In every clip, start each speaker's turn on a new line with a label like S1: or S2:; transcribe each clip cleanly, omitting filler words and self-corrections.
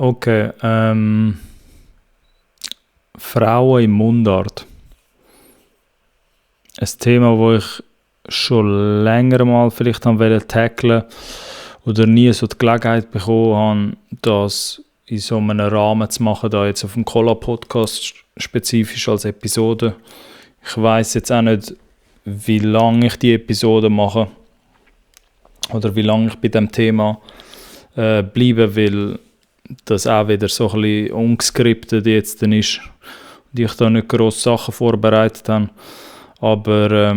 S1: Okay, Frauen im Mundart. Ein Thema, das ich schon länger mal vielleicht tackeln oder nie so die Gelegenheit bekommen habe, das in so einem Rahmen zu machen, da jetzt auf dem Cola-Podcast spezifisch als Episode. Ich weiss jetzt auch nicht, wie lange ich die Episode mache oder wie lange ich bei dem Thema bleibe, weil das auch wieder so ein bisschen ungeskriptet jetzt ist und ich da nicht grosse Sachen vorbereitet habe. Aber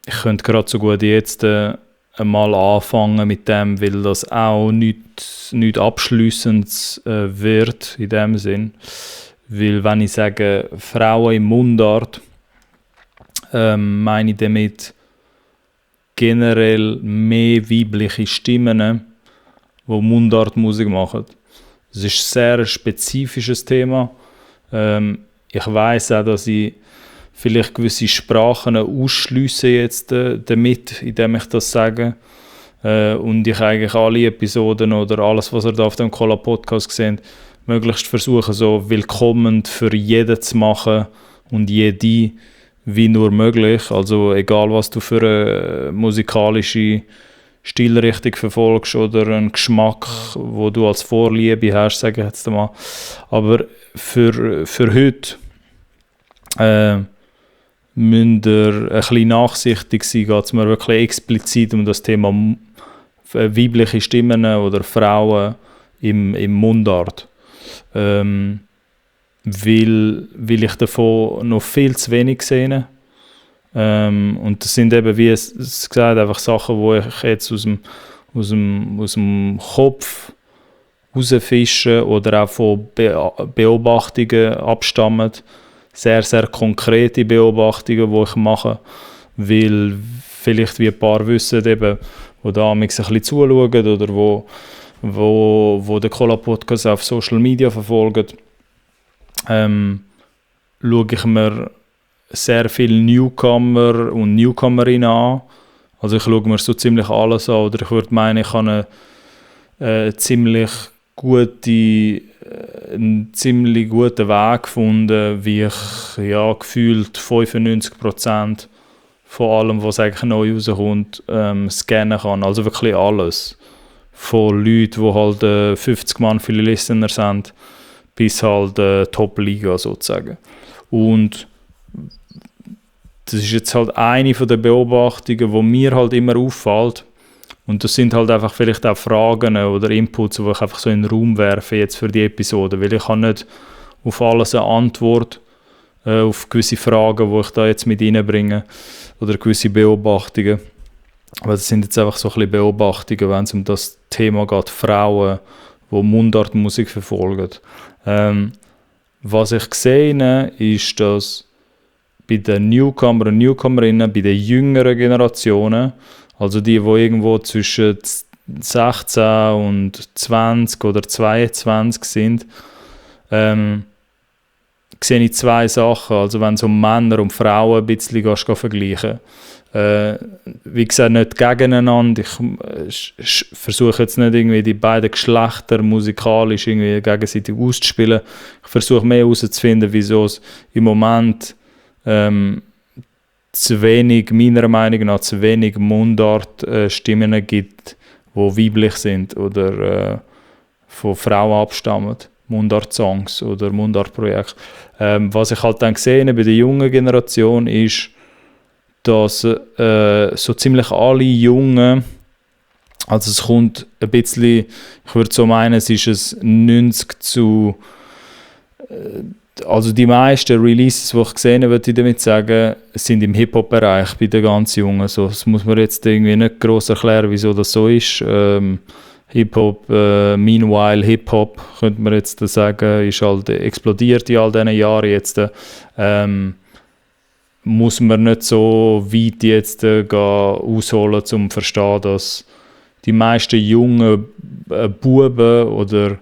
S1: ich könnte gerade so gut jetzt mal anfangen mit dem, weil das auch nichts Abschliessendes wird in dem Sinn. Weil wenn ich sage Frauen im Mundart, meine ich damit generell mehr weibliche Stimmen, die Mundartmusik machen. Das ist ein sehr spezifisches Thema. Ich weiss auch, dass ich vielleicht gewisse Sprachen ausschliesse jetzt damit, indem ich das sage. Und ich eigentlich alle Episoden oder alles, was ihr da auf dem Cola-Podcast seht, möglichst versuche, so willkommend für jeden zu machen und jede wie nur möglich. Also egal, was du für eine musikalische Stilrichtung verfolgst oder einen Geschmack, wo du als Vorliebe hast, sage ich jetzt mal. Aber für heute müsst ihr ein bisschen nachsichtig sein, geht es mir wirklich explizit um das Thema weibliche Stimmen oder Frauen im Mundart. Weil ich davon noch viel zu wenig sehe. Und das sind eben, wie es gesagt, einfach Sachen, die ich jetzt aus dem Kopf rausfische oder auch von Beobachtungen abstammen. Sehr, sehr konkrete Beobachtungen, die ich mache, weil vielleicht wie ein paar wissen, eben, die da ein bisschen zuschauen oder wo den Cola-Podcast auf Social Media verfolgen, schaue ich mir sehr viele Newcomer und Newcomerinnen an. Also ich schaue mir so ziemlich alles an, oder ich würde meinen, ich habe einen ziemlich guten Weg gefunden, wie ich gefühlt 95% von allem, was eigentlich neu rauskommt, scannen kann. Also wirklich alles. Von Leuten, die halt 50 Mann viele Listener sind, bis halt Top-Liga sozusagen. Und das ist jetzt halt eine von den Beobachtungen, die mir halt immer auffällt. Und das sind halt einfach vielleicht auch Fragen oder Inputs, die ich einfach so in den Raum werfe jetzt für die Episode. Weil ich habe nicht auf alles eine Antwort, auf gewisse Fragen, die ich da jetzt mit reinbringe. Oder gewisse Beobachtungen. Aber das sind jetzt einfach so ein bisschen Beobachtungen, wenn es um das Thema geht, Frauen, die Mundartmusik verfolgen. Was ich sehe, ist, dass bei den Newcomer und Newcomerinnen, bei den jüngeren Generationen, also die irgendwo zwischen 16 und 20 oder 22 sind, sehe ich zwei Sachen. Also wenn es um Männer und Frauen ein bisschen vergleichen. Wie gesagt, nicht gegeneinander. Ich versuche jetzt nicht irgendwie die beiden Geschlechter musikalisch irgendwie gegenseitig auszuspielen. Ich versuche mehr herauszufinden, wieso es im Moment zu wenig, meiner Meinung nach, zu wenig Mundart-Stimmen gibt, die weiblich sind oder von Frauen abstammen. Mundart-Songs oder Mundart-Projekte. Was ich halt dann gesehen bei der jungen Generation ist, dass so ziemlich alle Jungen, also es kommt ein bisschen, ich würde so meinen, es ist es 90 zu, also die meisten Releases, die ich gesehen habe, würde ich damit sagen, sind im Hip-Hop-Bereich bei den ganz Jungen. So, das muss man jetzt irgendwie nicht gross erklären, wieso das so ist. Hip-Hop, meanwhile Hip-Hop, könnte man jetzt sagen, ist halt explodiert in all diesen Jahren jetzt. Muss man nicht so weit jetzt ausholen, um zu verstehen, dass die meisten jungen Buben oder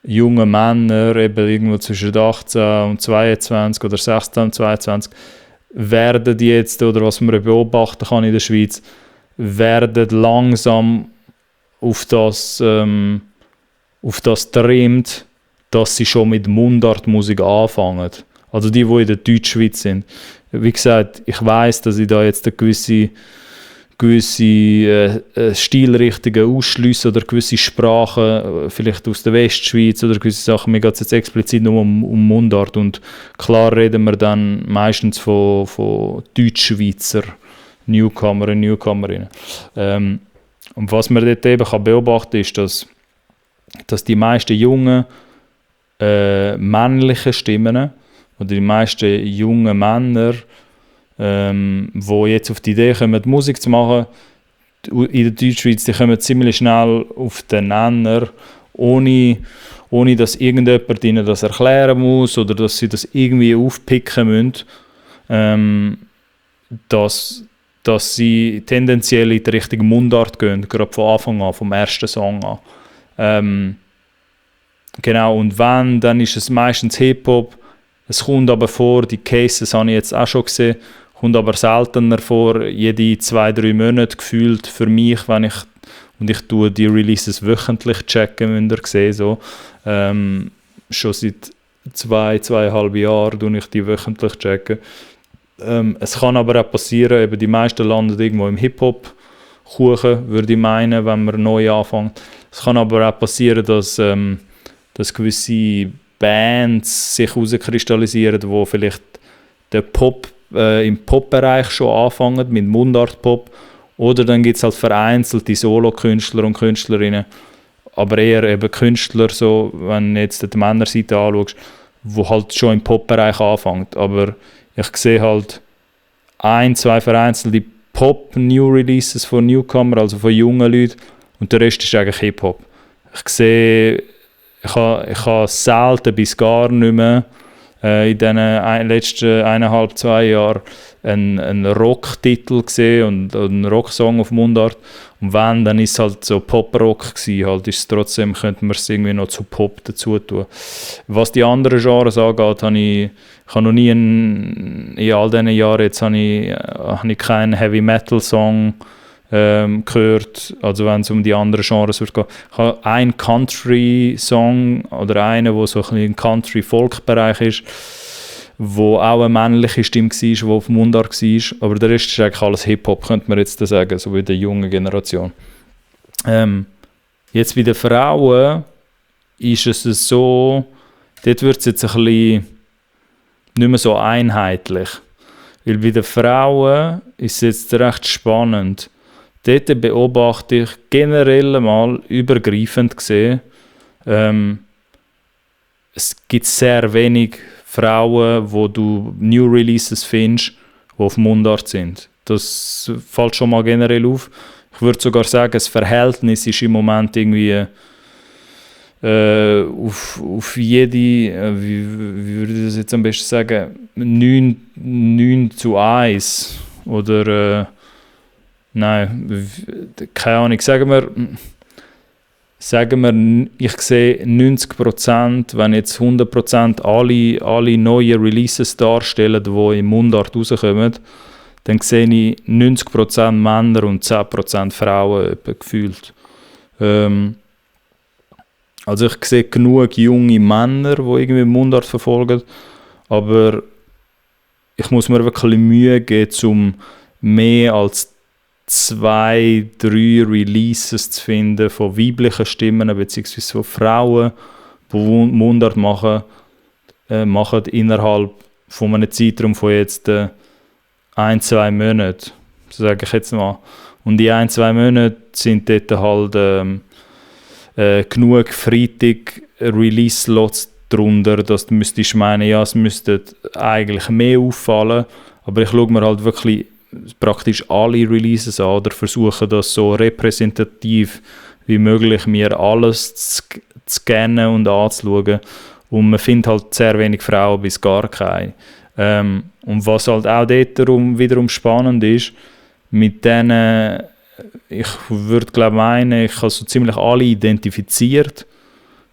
S1: junge Männer, eben irgendwo zwischen 18 und 22 oder 16 und 22, werden jetzt, oder was man beobachten kann in der Schweiz, werden langsam auf das auf das trimmt, dass sie schon mit Mundartmusik anfangen. Also die in der Deutschschweiz sind. Wie gesagt, ich weiss, dass ich da jetzt eine gewisse Stilrichtungen ausschliessen oder gewisse Sprachen, vielleicht aus der Westschweiz oder gewisse Sachen. Mir geht es jetzt explizit nur um Mundart. Und klar reden wir dann meistens von Deutschschweizer Newcomer und Newcomerinnen. Und was man dort eben beobachten kann, ist, dass die meisten jungen männlichen Stimmen oder die meisten jungen Männer, die jetzt auf die Idee kommen, Musik zu machen, in der Deutschschweiz, die kommen ziemlich schnell auf den Nenner, ohne dass irgendjemand ihnen das erklären muss oder dass sie das irgendwie aufpicken müssen, dass sie tendenziell in die Richtung Mundart gehen, gerade von Anfang an, vom ersten Song an. Genau, und wenn, dann ist es meistens Hip-Hop. Es kommt aber vor, die Cases habe ich jetzt auch schon gesehen, kommt aber seltener vor, jede 2-3 Monate gefühlt für mich, ich tue die Releases wöchentlich checken, müsst ihr sehen, so. Schon seit 2,5 Jahren tue ich die wöchentlich checken. Es kann aber auch passieren, eben die meisten landen irgendwo im Hip-Hop-Kuchen, würde ich meinen, wenn man neu anfängt. Es kann aber auch passieren, dass gewisse Bands sich herauskristallisieren, die vielleicht den im Pop-Bereich schon anfangen, mit Mundart-Pop. Oder dann gibt es halt vereinzelte Solo-Künstler und Künstlerinnen, aber eher eben Künstler, so, wenn du jetzt die Männerseite anschaust, die halt schon im Pop-Bereich anfangen. Aber ich sehe halt 1-2 vereinzelte Pop-New-Releases von Newcomer, also von jungen Leuten, und der Rest ist eigentlich Hip-Hop. Ich habe selten bis gar nicht mehr in den letzten 1,5-2 Jahren einen Rock-Titel gesehen und einen Rocksong auf Mundart. Und wenn, dann ist es halt so Pop-Rock gewesen. Halt ist es trotzdem, könnte man es irgendwie noch zu Pop dazu tun. Was die anderen Genres angeht, habe ich noch nie in all diesen Jahren jetzt habe ich keinen Heavy-Metal-Song gehört, also wenn es um die anderen Genres wird gehen. Ich habe einen Country-Song oder einen, der so ein bisschen im Country-Folk-Bereich ist, wo auch eine männliche Stimme war, die auf Mundart war, aber der Rest ist eigentlich alles Hip-Hop, könnte man jetzt sagen, so wie der jungen Generation. Jetzt bei den Frauen ist es so, dort wird es jetzt ein bisschen nicht mehr so einheitlich, weil bei den Frauen ist es jetzt recht spannend. Dort beobachte ich generell mal übergreifend gesehen, es gibt sehr wenig Frauen, wo du New Releases findest, die auf Mundart sind. Das fällt schon mal generell auf. Ich würde sogar sagen, das Verhältnis ist im Moment irgendwie auf jede, wie würde ich das jetzt am besten sagen, 9:1 oder nein, keine Ahnung, sagen wir, ich sehe 90%, wenn jetzt 100% alle neue Releases darstellen, die im Mundart rauskommen, dann sehe ich 90% Männer und 10% Frauen gefühlt. Also ich sehe genug junge Männer, die irgendwie Mundart verfolgen, aber ich muss mir wirklich Mühe geben, um mehr als 2-3 Releases zu finden von weiblichen Stimmen bzw. von Frauen, die Mundart machen innerhalb von einem Zeitraum von jetzt 1-2 Monaten, so sage ich jetzt mal. Und die 1-2 Monate sind dort halt genug Freitag-Release-Slots drunter, dass du müsstest meinen, ja, es müsste eigentlich mehr auffallen, aber ich schaue mir halt wirklich praktisch alle Releases an oder versuche das so repräsentativ wie möglich mir alles zu scannen und anzuschauen, und man findet halt sehr wenig Frauen bis gar keine. Und was halt auch dort wiederum spannend ist, mit denen, ich würde meinen, ich habe so ziemlich alle identifiziert,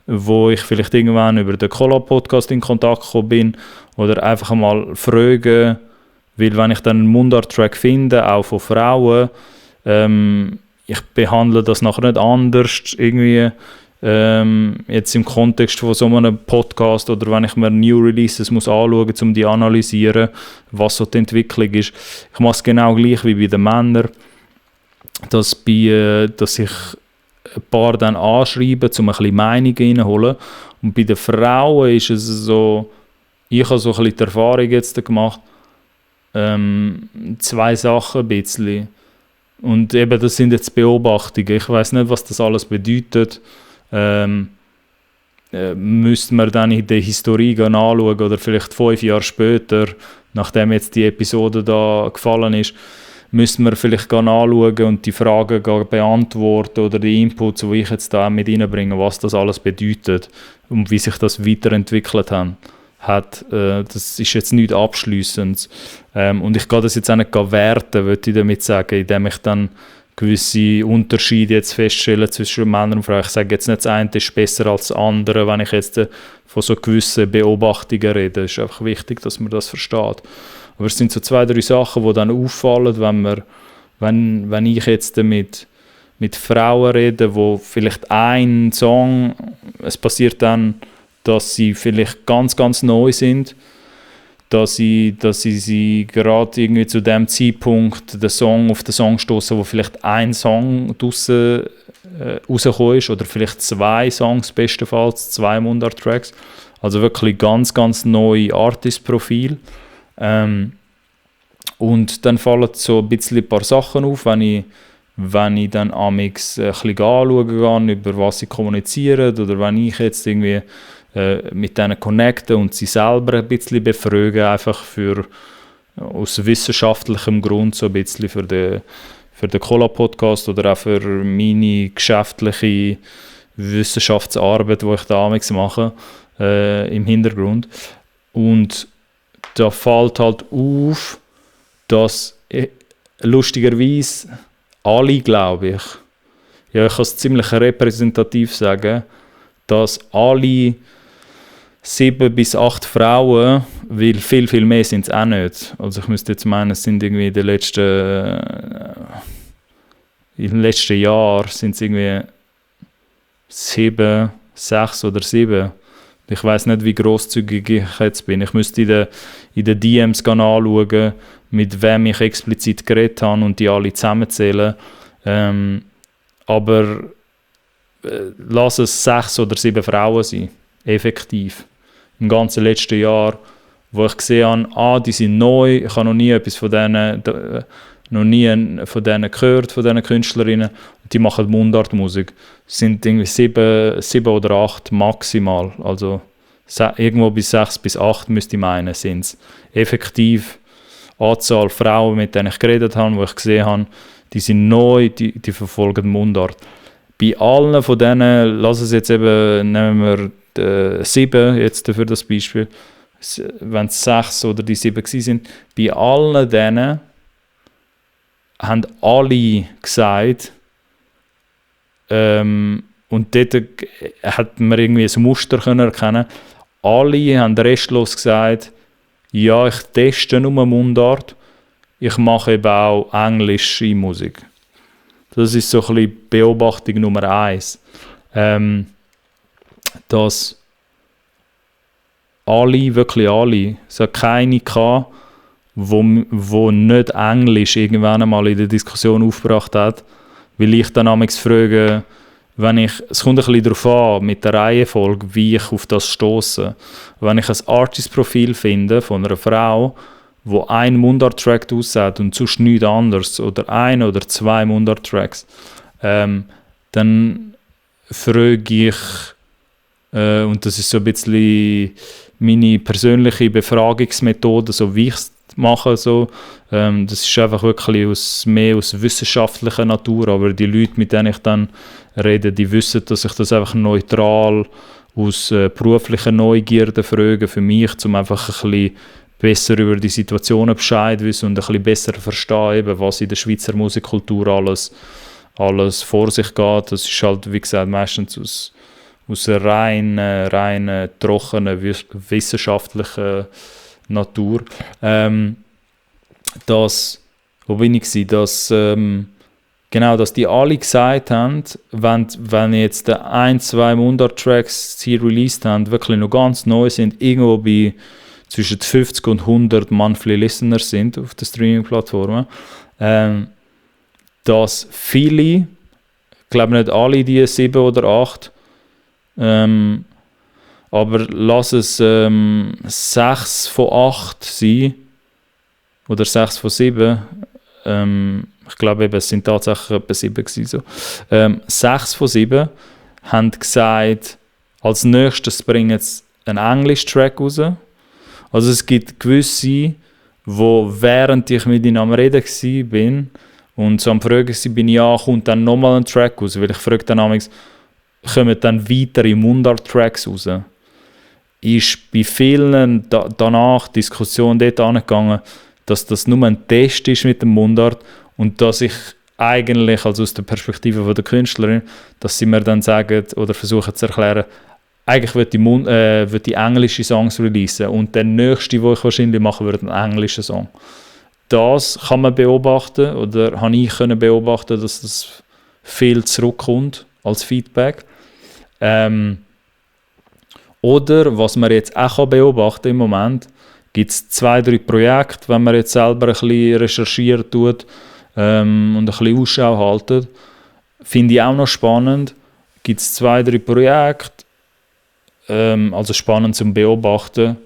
S1: wo ich vielleicht irgendwann über den Collab-Podcast in Kontakt gekommen bin oder einfach mal fragen, weil wenn ich dann einen Mundart-Track finde, auch von Frauen, ich behandle das nachher nicht anders irgendwie. jetzt im Kontext von so einem Podcast oder wenn ich mir New Releases muss anschauen, um die zu analysieren, was so die Entwicklung ist. Ich mache es genau gleich wie bei den Männern, dass ich ein paar dann anschreibe, um ein bisschen Meinungen reinzuholen. Und bei den Frauen ist es so, ich habe so ein bisschen die Erfahrung jetzt gemacht, 2 Sachen ein bisschen. Und eben, das sind jetzt Beobachtungen. Ich weiß nicht, was das alles bedeutet. Müsste man dann in der Historie anschauen oder vielleicht 5 Jahre später, nachdem jetzt die Episode da gefallen ist, müsste man vielleicht anschauen und die Fragen beantworten oder die Inputs, die ich jetzt da mit reinbringe, was das alles bedeutet und wie sich das weiterentwickelt hat. Das ist jetzt nichts Abschliessendes. Und ich gehe das jetzt auch nicht werten, würde ich damit sagen, indem ich dann gewisse Unterschiede jetzt feststellen zwischen Männern und Frauen. Ich sage jetzt nicht, das eine ist besser als das andere, wenn ich jetzt von so gewissen Beobachtungen rede. Es ist einfach wichtig, dass man das versteht. Aber es sind so 2, 3 Sachen, die dann auffallen, wenn ich jetzt mit Frauen rede, wo vielleicht ein Song, es passiert dann, dass sie vielleicht ganz, ganz neu sind, dass sie gerade irgendwie zu dem Zeitpunkt auf den Song stoßen, wo vielleicht ein Song draussen rausgekommen ist oder vielleicht 2 Songs bestenfalls, 2 Mundart-Tracks. Also wirklich ganz, ganz neue Artist-Profil. Und dann fallen so ein bisschen ein paar Sachen auf, wenn ich dann amix ein bisschen anschauen kann, über was sie kommunizieren oder wenn ich jetzt irgendwie mit denen connecten und sie selber ein bisschen befragen, einfach aus wissenschaftlichem Grund, so ein bisschen für den Cola-Podcast oder auch für meine geschäftliche Wissenschaftsarbeit, die ich da amix mache, im Hintergrund. Und da fällt halt auf, dass lustigerweise alle, glaube ich, ja, ich kann es ziemlich repräsentativ sagen, dass alle 7 bis 8 Frauen, weil viel, viel mehr sind es auch nicht. Also ich müsste jetzt meinen, es sind irgendwie im letzten Jahr sind es irgendwie 7, 6 oder 7. Ich weiß nicht, wie grosszügig ich jetzt bin. Ich müsste in den DMs anschauen, mit wem ich explizit geredet habe und die alle zusammenzählen. Aber lass es 6 oder 7 Frauen sein, effektiv. Im ganzen letzten Jahr, wo ich gesehen habe, die sind neu, ich habe noch nie etwas von denen gehört, von diesen Künstlerinnen, und die machen Mundartmusik. Es sind irgendwie 7 oder 8 maximal, also irgendwo bis 6 bis 8 müsste ich meinen, sind es. Effektiv Anzahl Frauen, mit denen ich geredet habe, wo ich gesehen habe, die sind neu, die verfolgen Mundart. Bei allen von denen, lass es jetzt eben, nehmen wir 7 jetzt für das Beispiel, wenn es 6 oder die 7 sind, bei allen denen haben alle gesagt, und dort hat man irgendwie ein Muster können erkennen. Alle haben restlos gesagt, ja, ich teste nur Mundart, ich mache eben auch englische Musik. Das ist so ein bisschen Beobachtung Nummer 1. Dass alle, wirklich alle, es hat keine gehabt, wo nicht Englisch irgendwann einmal in der Diskussion aufgebracht hat, weil ich dann amigs frage, es kommt ein bisschen darauf an, mit der Reihenfolge, wie ich auf das stoße. Wenn ich ein Artist-Profil finde von einer Frau, wo ein Mundart-Track aussieht und sonst nichts anderes, oder 1 oder 2 Mundart-Tracks, dann frage ich, und das ist so ein bisschen meine persönliche Befragungsmethode, so wie ich es mache, so. Das ist einfach wirklich mehr aus wissenschaftlicher Natur, aber die Leute, mit denen ich dann rede, die wissen, dass ich das einfach neutral aus beruflicher Neugierde frage für mich, um einfach ein bisschen besser über die Situationen Bescheid wissen und ein bisschen besser verstehen, eben, was in der Schweizer Musikkultur alles vor sich geht. Das ist halt, wie gesagt, meistens aus einer rein trockenen, wissenschaftlichen Natur. Wo bin ich gewesen? genau, dass die alle gesagt haben, wenn jetzt 1-2 Mundart-Tracks sie released haben, wirklich noch ganz neu sind, irgendwo bei zwischen 50 und 100 Monthly Listeners sind auf den Streaming-Plattformen, dass viele, ich glaube nicht alle die 7 oder 8, aber lass es 6 von 8 sein, oder 6 von 7, ich glaube eben, es sind tatsächlich etwa 7 gewesen, so. 6 von 7 haben gesagt, als nächstes bringen sie einen Englisch-Track raus. Also es gibt gewisse, wo während ich mit ihnen am Reden war und so am Fragen war, ja, kommt dann nochmal ein Track raus, weil ich frage dann manchmal, kommen dann weitere Mundart-Tracks raus. Ist bei vielen danach Diskussion dort angegangen, dass das nur ein Test ist mit dem Mundart und dass ich eigentlich, also aus der Perspektive von der Künstlerin, dass sie mir dann sagen oder versuchen zu erklären, eigentlich würde die englische Songs releasen und der nächste, den ich wahrscheinlich machen würde, ein englischer Song. Das kann man beobachten oder habe ich können beobachten, dass das viel zurückkommt als Feedback. Oder was man jetzt auch beobachten im Moment, gibt es 2-3 Projekte, wenn man jetzt selber ein bisschen recherchiert tut und ein bisschen Ausschau haltet, finde ich auch noch spannend. Gibt es 2-3 Projekte, also spannend zum Beobachten.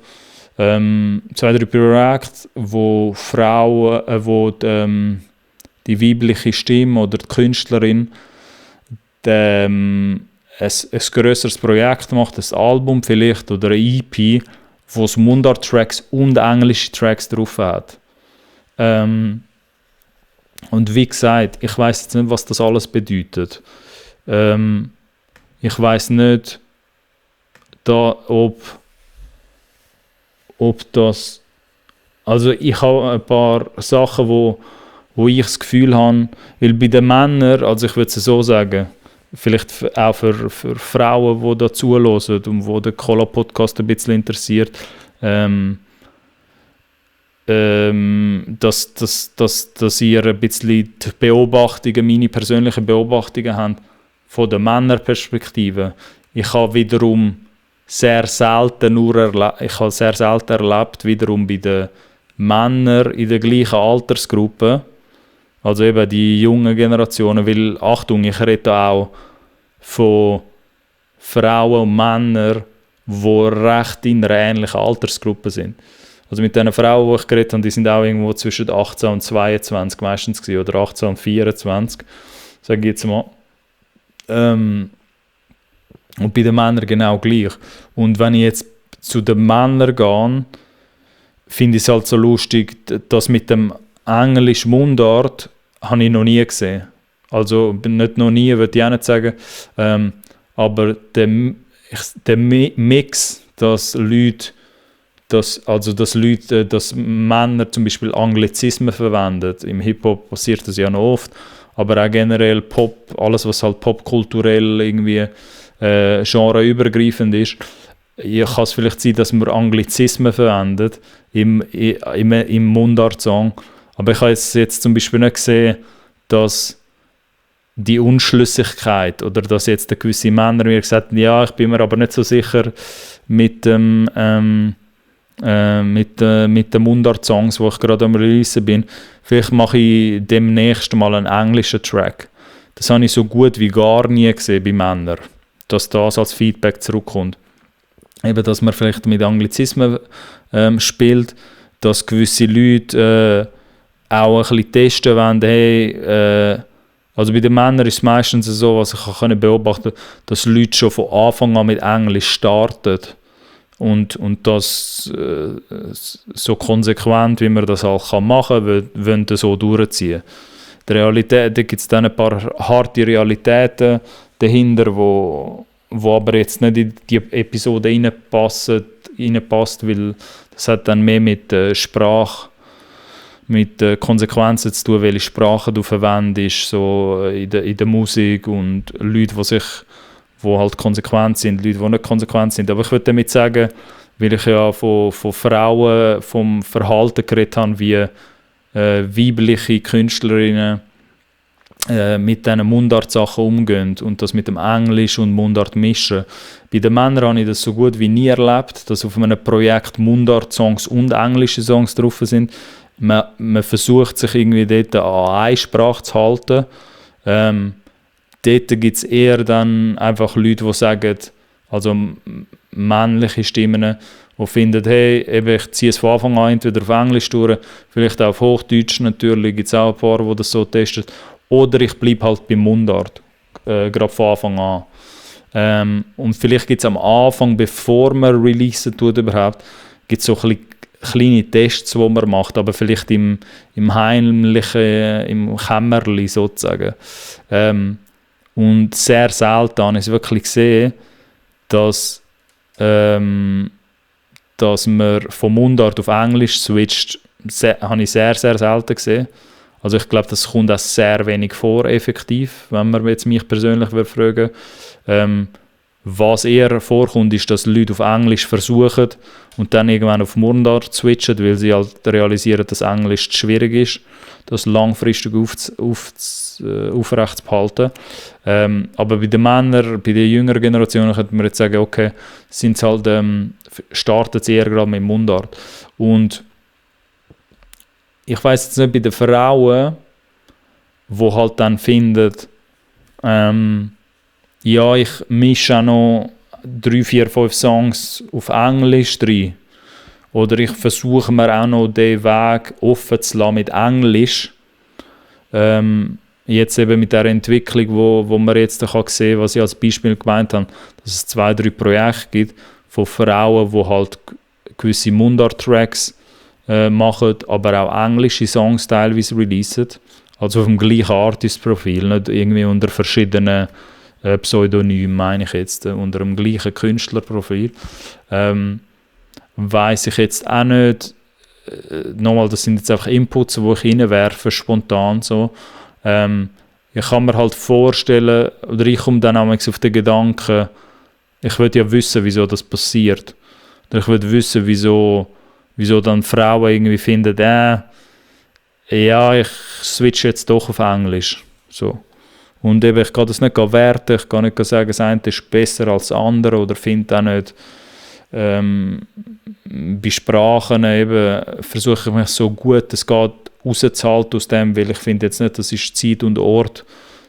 S1: 2-3 Projekte, wo Frauen, wo die weibliche Stimme oder die Künstlerin ein grösseres Projekt macht, ein Album vielleicht oder ein EP, wo es Mundart-Tracks und englische Tracks drauf hat. Und wie gesagt, ich weiss jetzt nicht, was das alles bedeutet. Ich weiss nicht, ob das... Also ich habe ein paar Sachen, wo ich das Gefühl habe, weil bei den Männern, also ich würde es so sagen, vielleicht auch für Frauen, die da zuhören und die den Cola-Podcast ein bisschen interessiert, dass ihr ein bisschen die Beobachtungen, meine persönlichen Beobachtungen habt von der Männerperspektive. Ich habe wiederum sehr selten erlebt, wiederum bei den Männern in der gleichen Altersgruppe, also eben die jungen Generationen, weil, Achtung, ich rede auch von Frauen und Männern, die recht in einer ähnlichen Altersgruppe sind. Also mit den Frauen, die ich geredet habe, die sind auch irgendwo zwischen 18 und 22 meistens gewesen, oder 18 und 24, sage ich jetzt mal. Und bei den Männern genau gleich. Und wenn ich jetzt zu den Männern gehe, finde ich es halt so lustig, dass mit dem englischen Mundart habe ich noch nie gesehen. Also nicht noch nie, würde ich auch nicht sagen. Aber der Mix, dass Männer zum Beispiel Anglizismen verwenden. Im Hip-Hop passiert das ja noch oft. Aber auch generell Pop, alles was halt popkulturell irgendwie genreübergreifend ist. Kann es vielleicht sein, dass man Anglizismen verwendet im Mundart-Song. Aber ich habe jetzt zum Beispiel nicht gesehen, dass die Unschlüssigkeit oder dass jetzt gewisse Männer mir gesagt haben, ja, ich bin mir aber nicht so sicher mit den Mundart-Songs, wo ich gerade am Releasen bin. Vielleicht mache ich demnächst mal einen englischen Track. Das habe ich so gut wie gar nie gesehen bei Männern, dass das als Feedback zurückkommt. Eben, dass man vielleicht mit Anglizismen spielt, dass gewisse Leute auch ein bisschen testen wollen, hey, also bei den Männern ist es meistens so, was ich beobachten kann, dass Leute schon von Anfang an mit Englisch starten und das so konsequent, wie man das auch machen kann, wollen das so durchziehen. Die Realität, da gibt es dann ein paar harte Realitäten dahinter, wo aber jetzt nicht in die Episode reinpasst, weil das hat dann mehr mit Sprache, mit Konsequenzen zu tun, welche Sprache du verwendest, so in der Musik, und Leute, die halt konsequent sind, Leute, die nicht konsequent sind. Aber ich würde damit sagen, weil ich ja von Frauen, vom Verhalten geredet habe, wie weibliche Künstlerinnen mit diesen Mundart-Sachen umgehen und das mit dem Englisch und Mundart mischen. Bei den Männern habe ich das so gut wie nie erlebt, dass auf einem Projekt Mundart-Songs und englische Songs drauf sind. Man versucht sich irgendwie dort an eine Sprache zu halten. Dort gibt es eher dann einfach Leute, die sagen, also männliche Stimmen, die finden, hey, eben, ich ziehe es von Anfang an entweder auf Englisch durch, vielleicht auch auf Hochdeutsch natürlich, gibt es auch ein paar, die das so testen. Oder ich bleibe halt beim Mundart, gerade von Anfang an. Und vielleicht gibt es am Anfang, bevor man releasen tut überhaupt, gibt es so ein bisschen kleine Tests, die man macht, aber vielleicht im Heimlichen, im Kämmerli sozusagen. Und sehr selten habe ich es wirklich gesehen, dass man von Mundart auf Englisch switcht, habe ich sehr, sehr selten gesehen. Also ich glaube, das kommt auch sehr wenig vor, effektiv, wenn man jetzt mich persönlich fragen würde. Was eher vorkommt, ist, dass Leute auf Englisch versuchen und dann irgendwann auf Mundart switchen, weil sie halt realisieren, dass Englisch zu schwierig ist, das langfristig aufrecht zu behalten. Aber bei den Männern, bei den jüngeren Generationen könnte man jetzt sagen, okay, starten sie eher gerade mit Mundart. Und ich weiss jetzt nicht bei den Frauen, die halt dann finden, ja, ich mische auch noch 3, 4, 5 Songs auf Englisch drin. Oder ich versuche mir auch noch den Weg offen zu lassen mit Englisch. Jetzt eben mit der Entwicklung, wo man jetzt kann sehen, was ich als Beispiel gemeint habe, dass es 2, 3 Projekte gibt von Frauen, die halt gewisse Mundart-Tracks machen, aber auch englische Songs teilweise releasen. Also auf dem gleichen Artist-Profil, nicht irgendwie unter verschiedenen Pseudonymen, meine ich jetzt, unter dem gleichen Künstlerprofil. Weiss ich jetzt auch nicht, nochmal, das sind jetzt einfach Inputs, die ich reinwerfe, spontan so. Ich kann mir halt vorstellen, oder ich komme dann auch auf den Gedanken, ich will ja wissen, wieso das passiert. Oder ich will wissen, wieso dann Frauen irgendwie finden, ja, ich switche jetzt doch auf Englisch. So. Und eben, ich kann das nicht werten, ich kann nicht sagen, das eine ist besser als das andere oder finde auch nicht, bei Sprachen eben versuche ich mich so gut es geht rauszuhalten aus dem, weil ich finde jetzt nicht, das ist Zeit und Ort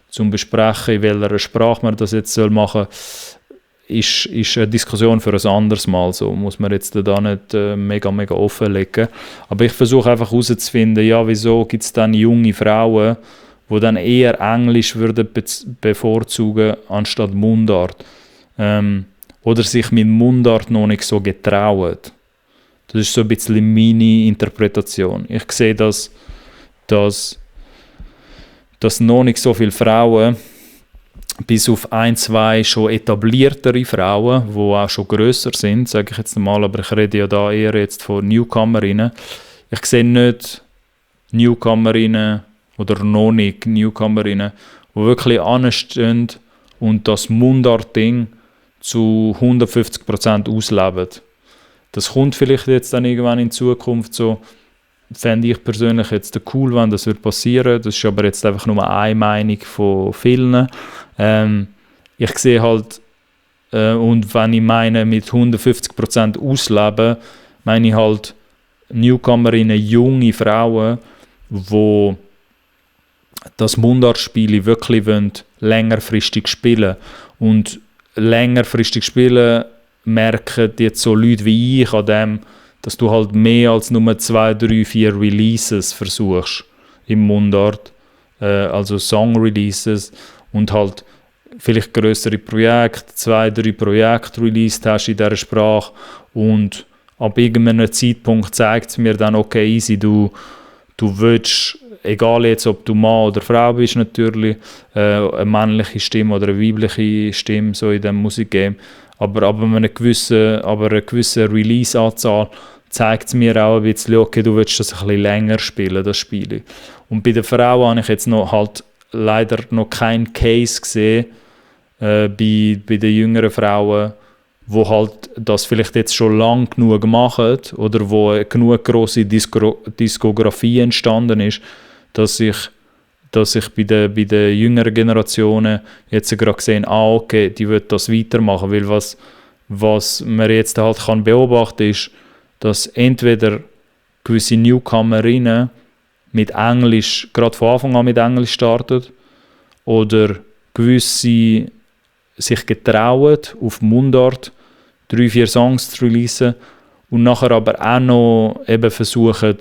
S1: zum Besprechen, in welcher Sprache man das jetzt machen soll, ist eine Diskussion für ein anderes Mal. So muss man jetzt da nicht mega offenlegen. Aber ich versuche einfach herauszufinden, ja, wieso gibt es dann junge Frauen, die dann eher Englisch würden bevorzugen anstatt Mundart. Oder sich mit Mundart noch nicht so getrauen. Das ist so ein bisschen meine Interpretation. Ich sehe, dass noch nicht so viele Frauen, bis auf 1, 2 schon etabliertere Frauen, die auch schon grösser sind, sage ich jetzt mal, aber ich rede ja da eher jetzt von Newcomerinnen. Ich sehe nicht Newcomerinnen oder noch nicht Newcomerinnen, die wirklich anstehen und das Mundart-Ding zu 150% ausleben. Das kommt vielleicht jetzt dann irgendwann in Zukunft so, fände ich persönlich jetzt cool, wenn das passieren würde. Das ist aber jetzt einfach nur eine Meinung von vielen. Ich sehe halt, und wenn ich meine mit 150% ausleben, meine ich halt Newcomerinnen, junge Frauen, die das Mundartspiel wirklich längerfristig spielen. Und längerfristig spielen merken jetzt so Leute wie ich an dem, dass du halt mehr als nur 2, 3, 4 Releases versuchst im Mundart, also Song-Releases und halt vielleicht grössere Projekte, 2, 3 Projekte released hast in dieser Sprache und ab irgendeinem Zeitpunkt zeigt es mir dann, okay, easy, du willst, egal jetzt, ob du Mann oder Frau bist natürlich, eine männliche Stimme oder eine weibliche Stimme so in diesem Musikgame, aber eine gewisse Release-Anzahl zeigt es mir auch ein bisschen, okay, du willst das ein bisschen länger spielen, das Spiel. Und bei den Frauen habe ich jetzt noch halt leider noch keinen Case gesehen, bei den jüngeren Frauen, wo halt das vielleicht jetzt schon lang genug machen oder wo genug grosse Diskografie entstanden ist, dass sich dass ich bei den jüngeren Generationen jetzt gerade gesehen, okay, die wird das weitermachen, weil was man jetzt halt kann beobachten ist, dass entweder gewisse Newcomerinnen mit Englisch, gerade von Anfang an mit Englisch starten, oder gewisse sich getrauen, auf Mundart 3-4 Songs zu releasen und nachher aber auch noch eben versuchen,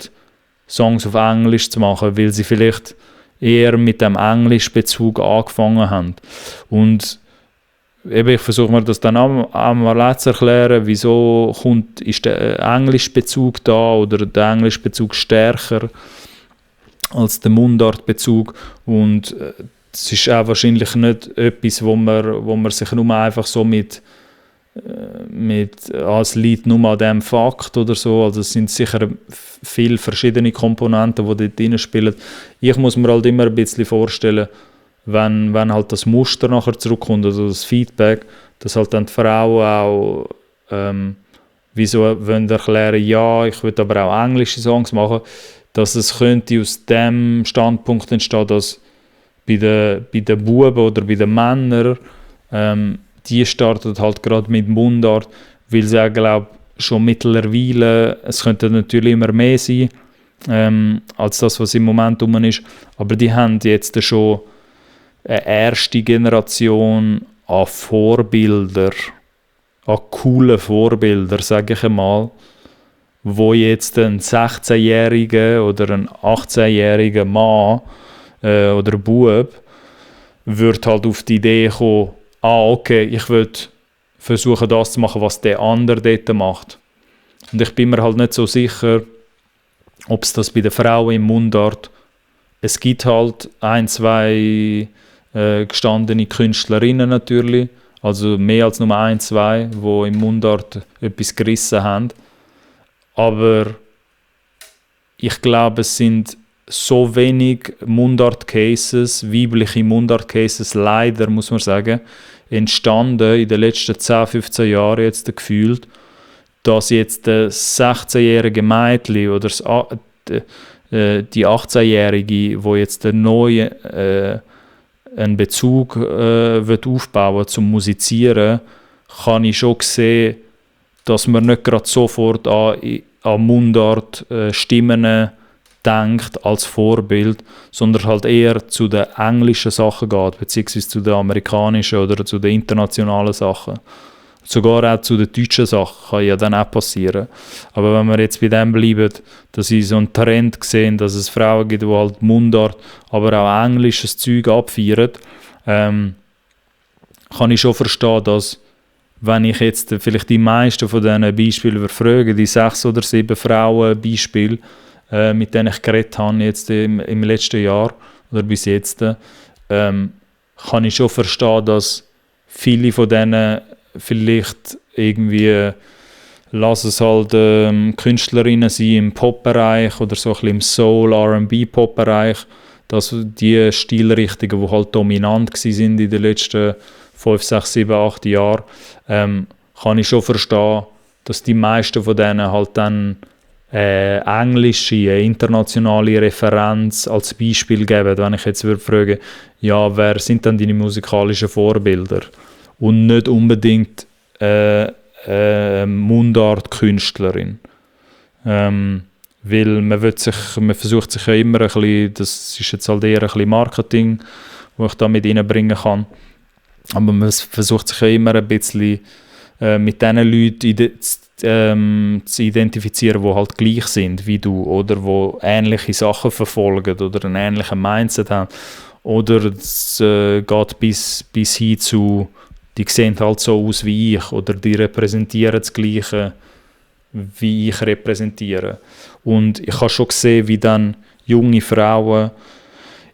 S1: Songs auf Englisch zu machen, weil sie vielleicht eher mit dem Englischbezug angefangen haben. Und eben, ich versuche mir das dann auch mal zu erklären, wieso ist der Englischbezug da oder der Englischbezug stärker als der Mundartbezug. Und es ist auch wahrscheinlich nicht etwas, wo man sich nur einfach so mit es liegt nur an diesem Fakt oder so. Also es sind sicher viele verschiedene Komponenten, die dort drin spielen. Ich muss mir halt immer ein bisschen vorstellen, wenn halt das Muster nachher zurückkommt, also das Feedback, dass halt dann die Frauen auch wieso wollen erklären, ja, ich will aber auch englische Songs machen, dass es könnte aus dem Standpunkt entstehen, dass bei den Buben oder bei den Männern die startet halt gerade mit Mundart, weil sie auch, glaube schon mittlerweile, es könnte natürlich immer mehr sein, als das, was im Moment rum ist, aber die haben jetzt schon eine erste Generation an Vorbilder, an coolen Vorbilder, sage ich einmal, wo jetzt ein 16-jähriger oder ein 18-jähriger Mann oder Bub wird halt auf die Idee kommen, okay, ich will versuchen, das zu machen, was der andere dort macht. Und ich bin mir halt nicht so sicher, ob es das bei den Frauen im Mundart, es gibt halt 1-2 gestandene Künstlerinnen natürlich, also mehr als nur 1-2, die im Mundart etwas gerissen haben. Aber ich glaube, es sind so wenig Mundart-Cases, weibliche Mundart-Cases, leider, muss man sagen, entstanden in den letzten 10-15 Jahren jetzt gefühlt, dass jetzt das 16-jährige Mädchen oder die 18-jährige, wo jetzt einen neuen einen Bezug wird aufbauen zum Musizieren, kann ich schon sehen, dass man nicht gerade sofort an Mundart Stimmen denkt als Vorbild, sondern halt eher zu den englischen Sachen geht, beziehungsweise zu den amerikanischen oder zu den internationalen Sachen. Sogar auch zu den deutschen Sachen kann ja dann auch passieren. Aber wenn wir jetzt bei dem bleiben, dass ich so einen Trend gesehen, dass es Frauen gibt, die halt Mundart, aber auch englisches Zeug abfeiern, kann ich schon verstehen, dass wenn ich jetzt vielleicht die meisten von diesen Beispielen überfrage, die 6 oder 7 Frauen Beispiele, mit denen ich geredet habe jetzt im letzten Jahr oder bis jetzt, kann ich schon verstehen, dass viele von denen vielleicht irgendwie, lass es halt Künstlerinnen sein im Pop-Bereich oder so ein bisschen im Soul-, R&B-Pop-Bereich, dass die Stilrichtungen, die halt dominant waren in den letzten 5, 6, 7, 8 Jahren, kann ich schon verstehen, dass die meisten von denen halt dann englische, internationale Referenz als Beispiel geben, wenn ich jetzt würde fragen, ja, wer sind denn deine musikalischen Vorbilder? Und nicht unbedingt Mundart-Künstlerin. Weil man versucht sich ja immer ein bisschen, das ist jetzt halt eher ein bisschen Marketing, wo ich da mit reinbringen kann, aber man versucht sich ja immer ein bisschen mit diesen Leuten zu identifizieren, die halt gleich sind wie du oder die ähnliche Sachen verfolgen oder einen ähnlichen Mindset haben. Oder es geht bis hin zu, die sehen halt so aus wie ich oder die repräsentieren das Gleiche, wie ich repräsentiere. Und ich habe schon gesehen, wie dann junge Frauen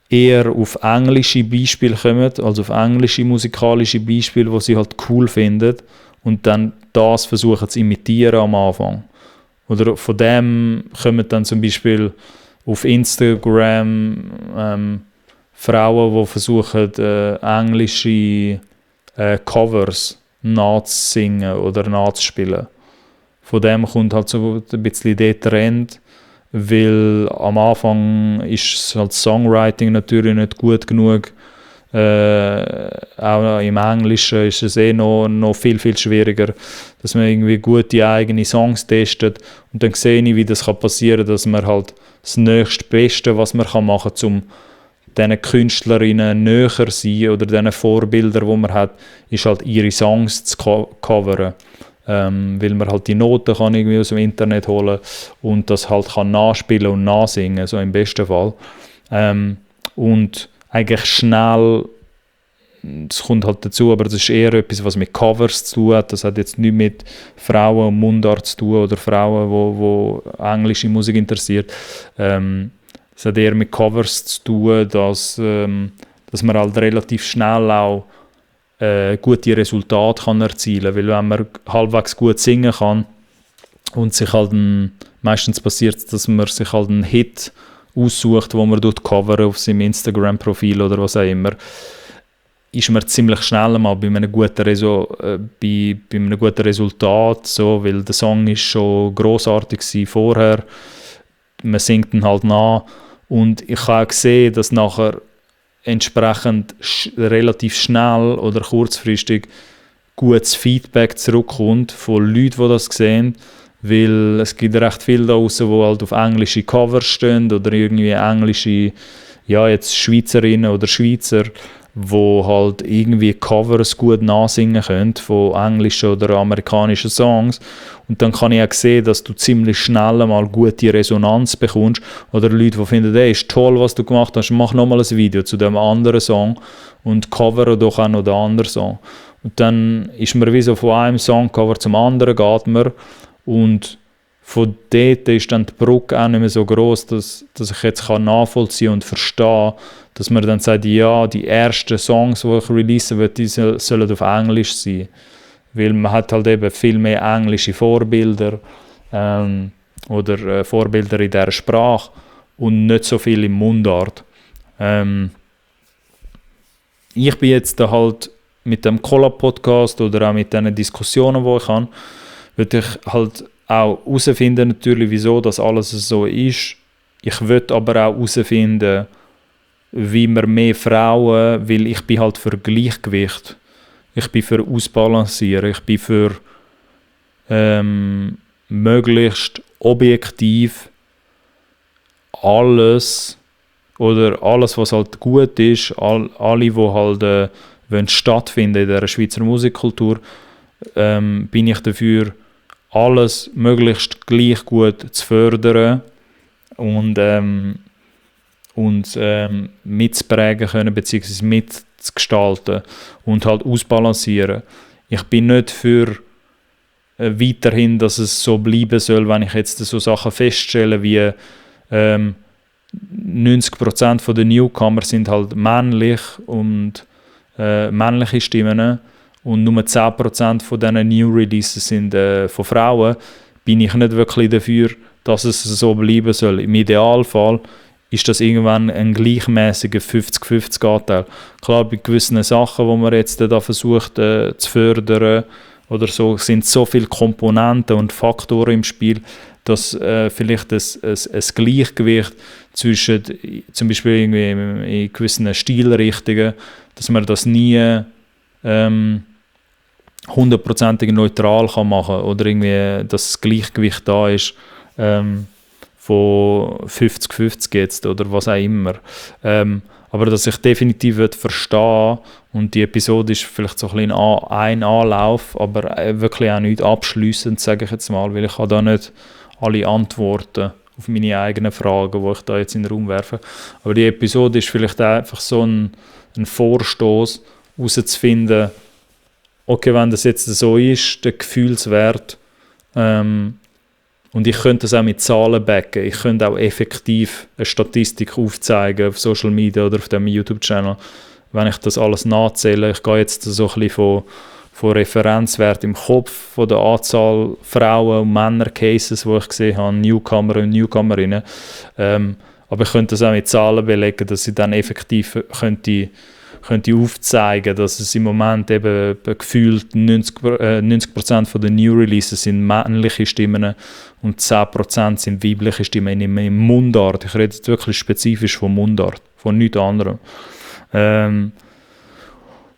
S1: eher auf englische Beispiele kommen, also auf englische musikalische Beispiele, die sie halt cool finden und dann das versuchen zu imitieren am Anfang. Oder von dem kommen dann zum Beispiel auf Instagram Frauen, die versuchen englische Covers nachzusingen oder nachzuspielen. Von dem kommt halt so ein bisschen der Trend, weil am Anfang ist halt Songwriting natürlich nicht gut genug. Auch im Englischen ist es noch viel, viel schwieriger, dass man irgendwie gute eigene Songs testet. Und dann sehe ich, wie das passieren kann, dass man halt das nächste Beste, was man machen kann, um diesen Künstlerinnen näher zu sein oder diesen Vorbildern, die man hat, ist halt ihre Songs zu covern. Weil man halt die Noten kann irgendwie aus dem Internet holen und das halt kann nachspielen und nachsingen, so im besten Fall. Und eigentlich schnell, das kommt halt dazu, aber das ist eher etwas, was mit Covers zu tun hat. Das hat jetzt nichts mit Frauen und Mundart zu tun oder Frauen, die englische Musik interessiert. Es hat eher mit Covers zu tun, dass man halt relativ schnell auch gute Resultate kann erzielen kann. Weil wenn man halbwegs gut singen kann und sich halt meistens passiert es, dass man sich halt einen Hit aussucht, wo man covern auf seinem Instagram-Profil oder was auch immer, ist man ziemlich schnell mal bei einem guten, bei einem guten Resultat, so, weil der Song ist schon grossartig war vorher, man singt ihn halt nach und ich habe auch gesehen, dass nachher entsprechend relativ schnell oder kurzfristig gutes Feedback zurückkommt von Leuten, die das sehen, weil es gibt recht viele da draussen, die halt auf englische Covers stehen oder irgendwie englische, ja jetzt Schweizerinnen oder Schweizer, die halt irgendwie Covers gut nachsingen können von englischen oder amerikanischen Songs. Und dann kann ich auch sehen, dass du ziemlich schnell mal gute Resonanz bekommst oder Leute, die finden, hey, ist toll, was du gemacht hast, mach nochmal ein Video zu dem anderen Song und covere doch auch noch den anderen Song. Und dann ist man wie so von einem Songcover zum anderen geht man und von dort ist dann die Brücke auch nicht mehr so gross, dass ich jetzt nachvollziehen und verstehen kann, dass man dann sagt, ja, die ersten Songs, die ich releasen will, die sollen auf Englisch sein. Weil man hat halt eben viel mehr englische Vorbilder oder Vorbilder in dieser Sprache und nicht so viel im Mundart. Ich bin jetzt da halt mit dem Collab-Podcast oder auch mit diesen Diskussionen, die ich habe, würde ich halt auch herausfinden, natürlich, wieso das alles so ist. Ich würde aber auch herausfinden, wie man mehr Frauen, weil ich bin halt für Gleichgewicht. Ich bin für Ausbalancieren. Ich bin für möglichst objektiv alles oder alles, was halt gut ist, alle, die halt stattfinden in dieser Schweizer Musikkultur, bin ich dafür, alles möglichst gleich gut zu fördern und mitzuprägen können, beziehungsweise mitzugestalten und halt ausbalancieren. Ich bin nicht für weiterhin, dass es so bleiben soll, wenn ich jetzt so Sachen feststelle wie 90% der Newcomer sind halt männlich und männliche Stimmen und nur 10% von diesen New Releases sind von Frauen, bin ich nicht wirklich dafür, dass es so bleiben soll. Im Idealfall ist das irgendwann ein gleichmäßiger 50-50-Anteil. Klar, bei gewissen Sachen, die man jetzt da versucht zu fördern oder so, sind so viele Komponenten und Faktoren im Spiel, dass vielleicht ein Gleichgewicht zwischen zum Beispiel irgendwie in gewissen Stilrichtungen, dass man das nie hundertprozentig neutral kann machen oder irgendwie das Gleichgewicht da ist von 50-50 jetzt oder was auch immer. Aber dass ich definitiv verstehe und die Episode ist vielleicht so ein bisschen ein Anlauf, aber wirklich auch nicht abschliessend, sage ich jetzt mal, weil ich habe da nicht alle Antworten auf meine eigenen Fragen, die ich da jetzt in den Raum werfe. Aber die Episode ist vielleicht einfach so ein Vorstoß, herauszufinden, okay, wenn das jetzt so ist, der Gefühlswert, und ich könnte das auch mit Zahlen backen, ich könnte auch effektiv eine Statistik aufzeigen auf Social Media oder auf dem YouTube-Channel, wenn ich das alles nachzähle. Ich gehe jetzt so ein bisschen von Referenzwert im Kopf, von der Anzahl Frauen- und Männer-Cases, die ich gesehen habe, Newcomer und Newcomerinnen. Aber ich könnte das auch mit Zahlen belegen, dass ich dann effektiv könnte könnte aufzeigen, dass es im Moment eben gefühlt 90% von den New Releases sind männliche Stimmen und 10% sind weibliche Stimmen im Mundart. Ich rede jetzt wirklich spezifisch von Mundart, von nichts anderem.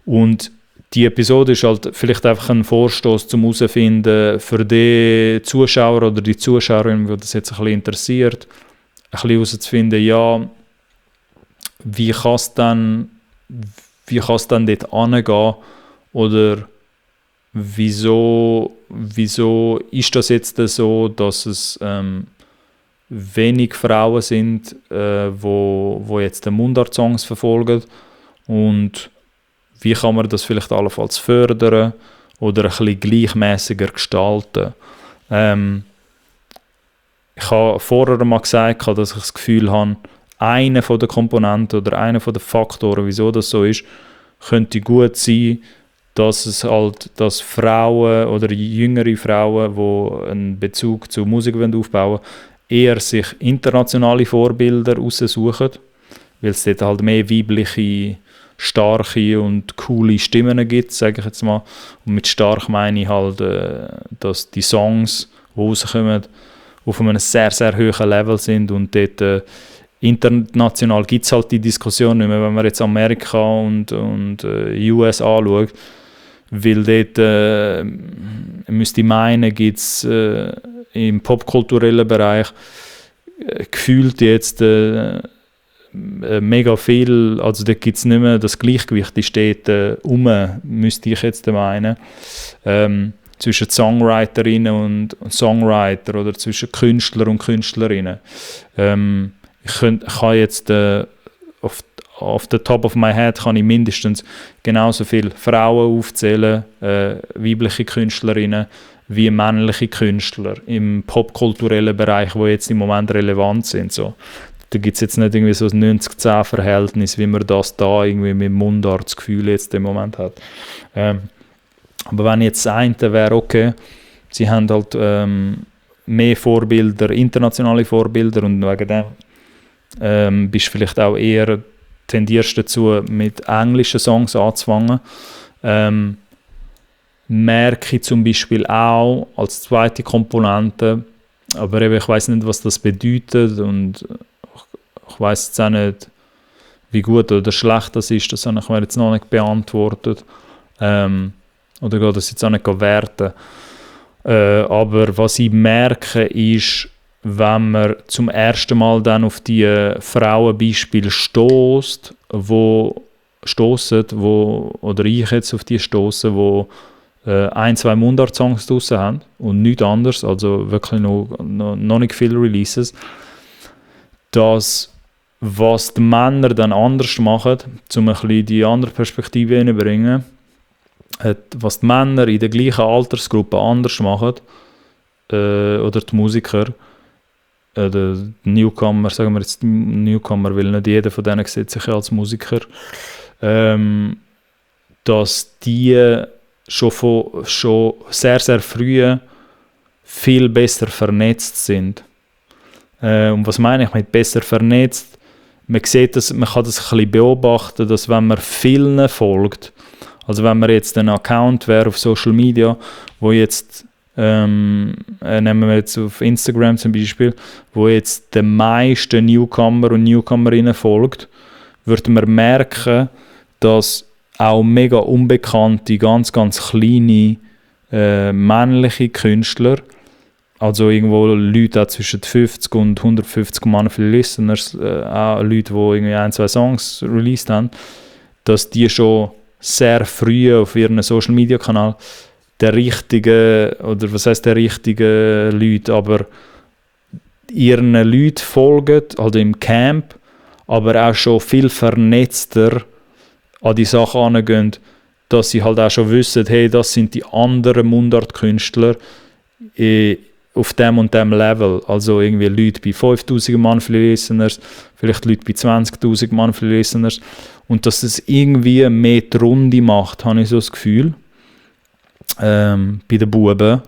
S1: Und die Episode ist halt vielleicht einfach ein Vorstoß zum herausfinden für die Zuschauer oder die Zuschauerin, die das jetzt ein bisschen interessiert, ein bisschen herauszufinden, ja, wie kann es dann dort hingehen oder wieso ist das jetzt so, dass es wenig Frauen sind, wo jetzt den Mundart-Songs verfolgen, und wie kann man das vielleicht allenfalls fördern oder ein bisschen gleichmäßiger gestalten. Ich habe vorher mal gesagt, dass ich das Gefühl habe, einer der Komponenten oder einer der Faktoren, wieso das so ist, könnte gut sein, dass Frauen oder jüngere Frauen, die einen Bezug zur Musik aufbauen wollen, eher sich internationale Vorbilder raussuchen, weil es dort halt mehr weibliche, starke und coole Stimmen gibt, sage ich jetzt mal. Und mit stark meine ich halt, dass die Songs, die rauskommen, auf einem sehr, sehr hohen Level sind, und dort international gibt es halt die Diskussion nicht mehr, wenn man jetzt Amerika und US anschaut, weil dort müsste ich meinen, gibt es im popkulturellen Bereich gefühlt jetzt mega viel, also dort gibt es nicht mehr, das Gleichgewicht ist dort müsste ich jetzt meinen, zwischen Songwriterinnen und Songwriter oder zwischen Künstler und Künstlerinnen. Ich kann jetzt auf the top of my head kann ich mindestens genauso viele Frauen aufzählen, weibliche Künstlerinnen, wie männliche Künstler im popkulturellen Bereich, die jetzt im Moment relevant sind. So. Da gibt es jetzt nicht irgendwie so ein 90-10-Verhältnis, wie man das da irgendwie mit Mundartgefühl jetzt im Moment hat. Aber wenn jetzt das eine wäre, okay, sie haben halt mehr Vorbilder, internationale Vorbilder, und wegen dem bist du vielleicht auch eher, tendierst dazu, mit englischen Songs anzufangen. Merke ich zum Beispiel auch als zweite Komponente, aber eben, ich weiß nicht, was das bedeutet, und ich weiß jetzt auch nicht, wie gut oder schlecht das ist, das habe ich mir jetzt noch nicht beantwortet. Oder geht das jetzt auch nicht werten. Aber was ich merke, ist, wenn man zum ersten Mal dann auf die Frauenbeispiele stößt, oder ich jetzt auf die stoße, wo 1-2 Mundart-Songs draussen haben und nichts anderes, also wirklich noch nicht viele Releases, dass was die Männer dann anders machen, um ein bisschen die andere Perspektive hineinzubringen, was die Männer in der gleichen Altersgruppe anders machen, oder die Musiker, die Newcomer, sagen wir jetzt Newcomer, weil nicht jeder von denen sieht sich als Musiker, dass die schon sehr, sehr früh viel besser vernetzt sind. Und was meine ich mit besser vernetzt? Man sieht das, man kann das ein bisschen beobachten, dass wenn man vielen folgt, also wenn man jetzt ein Account wäre auf Social Media, wo jetzt, nehmen wir jetzt auf Instagram zum Beispiel, wo jetzt den meisten Newcomer und Newcomerinnen folgt, würde man merken, dass auch mega unbekannte, ganz, ganz kleine männliche Künstler, also irgendwo Leute auch zwischen 50 und 150 monthly Listeners, auch Leute, die irgendwie 1-2 Songs released haben, dass die schon sehr früh auf ihrem Social-Media-Kanal der richtige, oder was heisst der richtige Leute, aber ihren Leuten folgen, also im Camp, aber auch schon viel vernetzter an die Sachen angehen, dass sie halt auch schon wissen, hey, das sind die anderen Mundart-Künstler auf dem und dem Level. Also irgendwie Leute bei 5000 monthly Listeners, vielleicht Leute bei 20.000 monthly Listeners. Und dass es irgendwie mehr die Runde macht, habe ich so das Gefühl. Bei den Buben,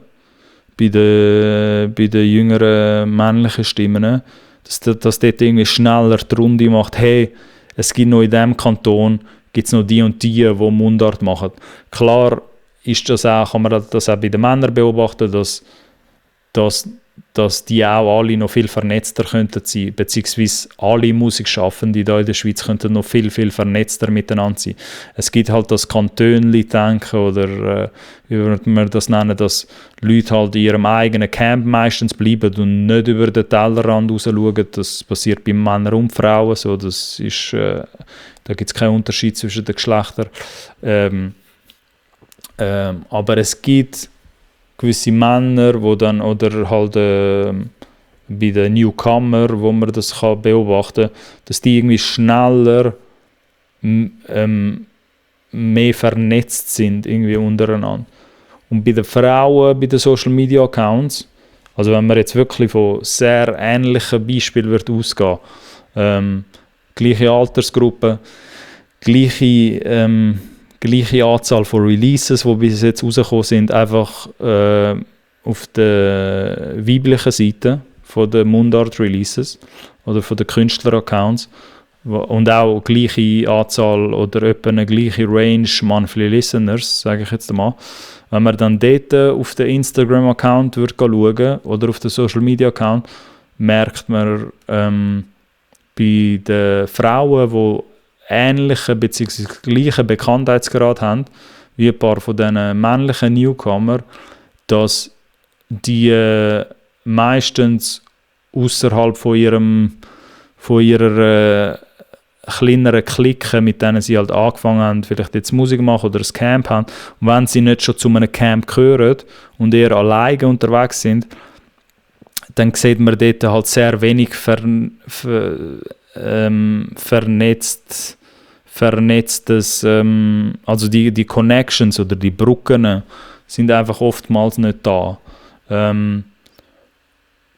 S1: bei den jüngeren männlichen Stimmen, dass dort irgendwie schneller die Runde macht, hey, es gibt noch in diesem Kanton gibt es noch die und die Mundart machen. Klar ist das auch, kann man das auch bei den Männern beobachten, dass die auch alle noch viel vernetzter könnten sein, beziehungsweise alle Musikschaffende hier in der Schweiz könnten noch viel, viel vernetzter miteinander sein. Es gibt halt das Kantönli-Denken oder wie würde man das nennen, dass Leute halt in ihrem eigenen Camp meistens bleiben und nicht über den Tellerrand raus schauen. Das passiert bei Männern und Frauen so. Das ist, da gibt es keinen Unterschied zwischen den Geschlechtern. Aber es gibt gewisse Männer, wo dann, oder halt bei den Newcomer, wo man das kann beobachten kann, dass die irgendwie schneller mehr vernetzt sind irgendwie untereinander. Und bei den Frauen, bei den Social Media Accounts, also wenn man jetzt wirklich von sehr ähnlichen Beispielen wird ausgehen, gleiche Altersgruppe, gleiche Anzahl von Releases, die bis jetzt rausgekommen sind, einfach auf der weiblichen Seite von den Mundart-Releases oder von den Künstler-Accounts und auch gleiche Anzahl oder etwa eine gleiche Range Monthly Listeners, sage ich jetzt mal. Wenn man dann dort auf den Instagram-Account schauen oder auf den Social-Media-Account, merkt man bei den Frauen, die ähnlichen bzw. gleichen Bekanntheitsgrad haben wie ein paar von diesen männlichen Newcomer, dass die meistens außerhalb von ihrer kleineren Clique, mit denen sie halt angefangen haben, vielleicht jetzt Musik machen oder ein Camp haben, und wenn sie nicht schon zu einem Camp gehören und eher alleine unterwegs sind, dann sieht man dort halt sehr wenig vernetztes, also die Connections oder die Brücken sind einfach oftmals nicht da.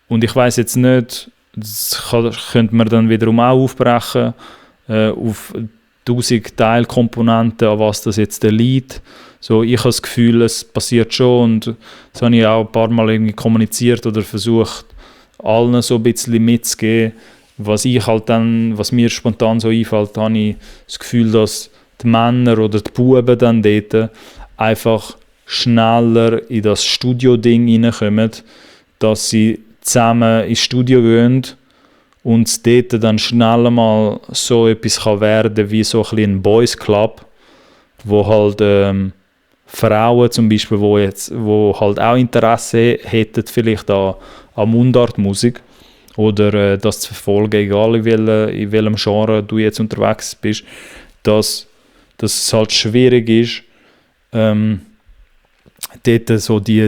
S1: Und ich weiß jetzt nicht, das könnte man dann wiederum auch aufbrechen auf 1000 Teilkomponenten, an was das jetzt liegt. So, ich habe das Gefühl, es passiert schon, und das habe ich auch ein paar Mal irgendwie kommuniziert oder versucht, allen so ein bisschen mitzugeben. Was mir spontan so einfällt, habe ich das Gefühl, dass die Männer oder die Buben dann dort einfach schneller in das Studio-Ding reinkommen, dass sie zusammen ins Studio gehen und es dort dann schnell mal so etwas kann werden wie so ein Boys Club, wo halt Frauen zum Beispiel, wo halt auch Interesse hätten vielleicht an Mundartmusik oder das zu verfolgen, egal in welchem Genre du jetzt unterwegs bist, dass es halt schwierig ist, dort so die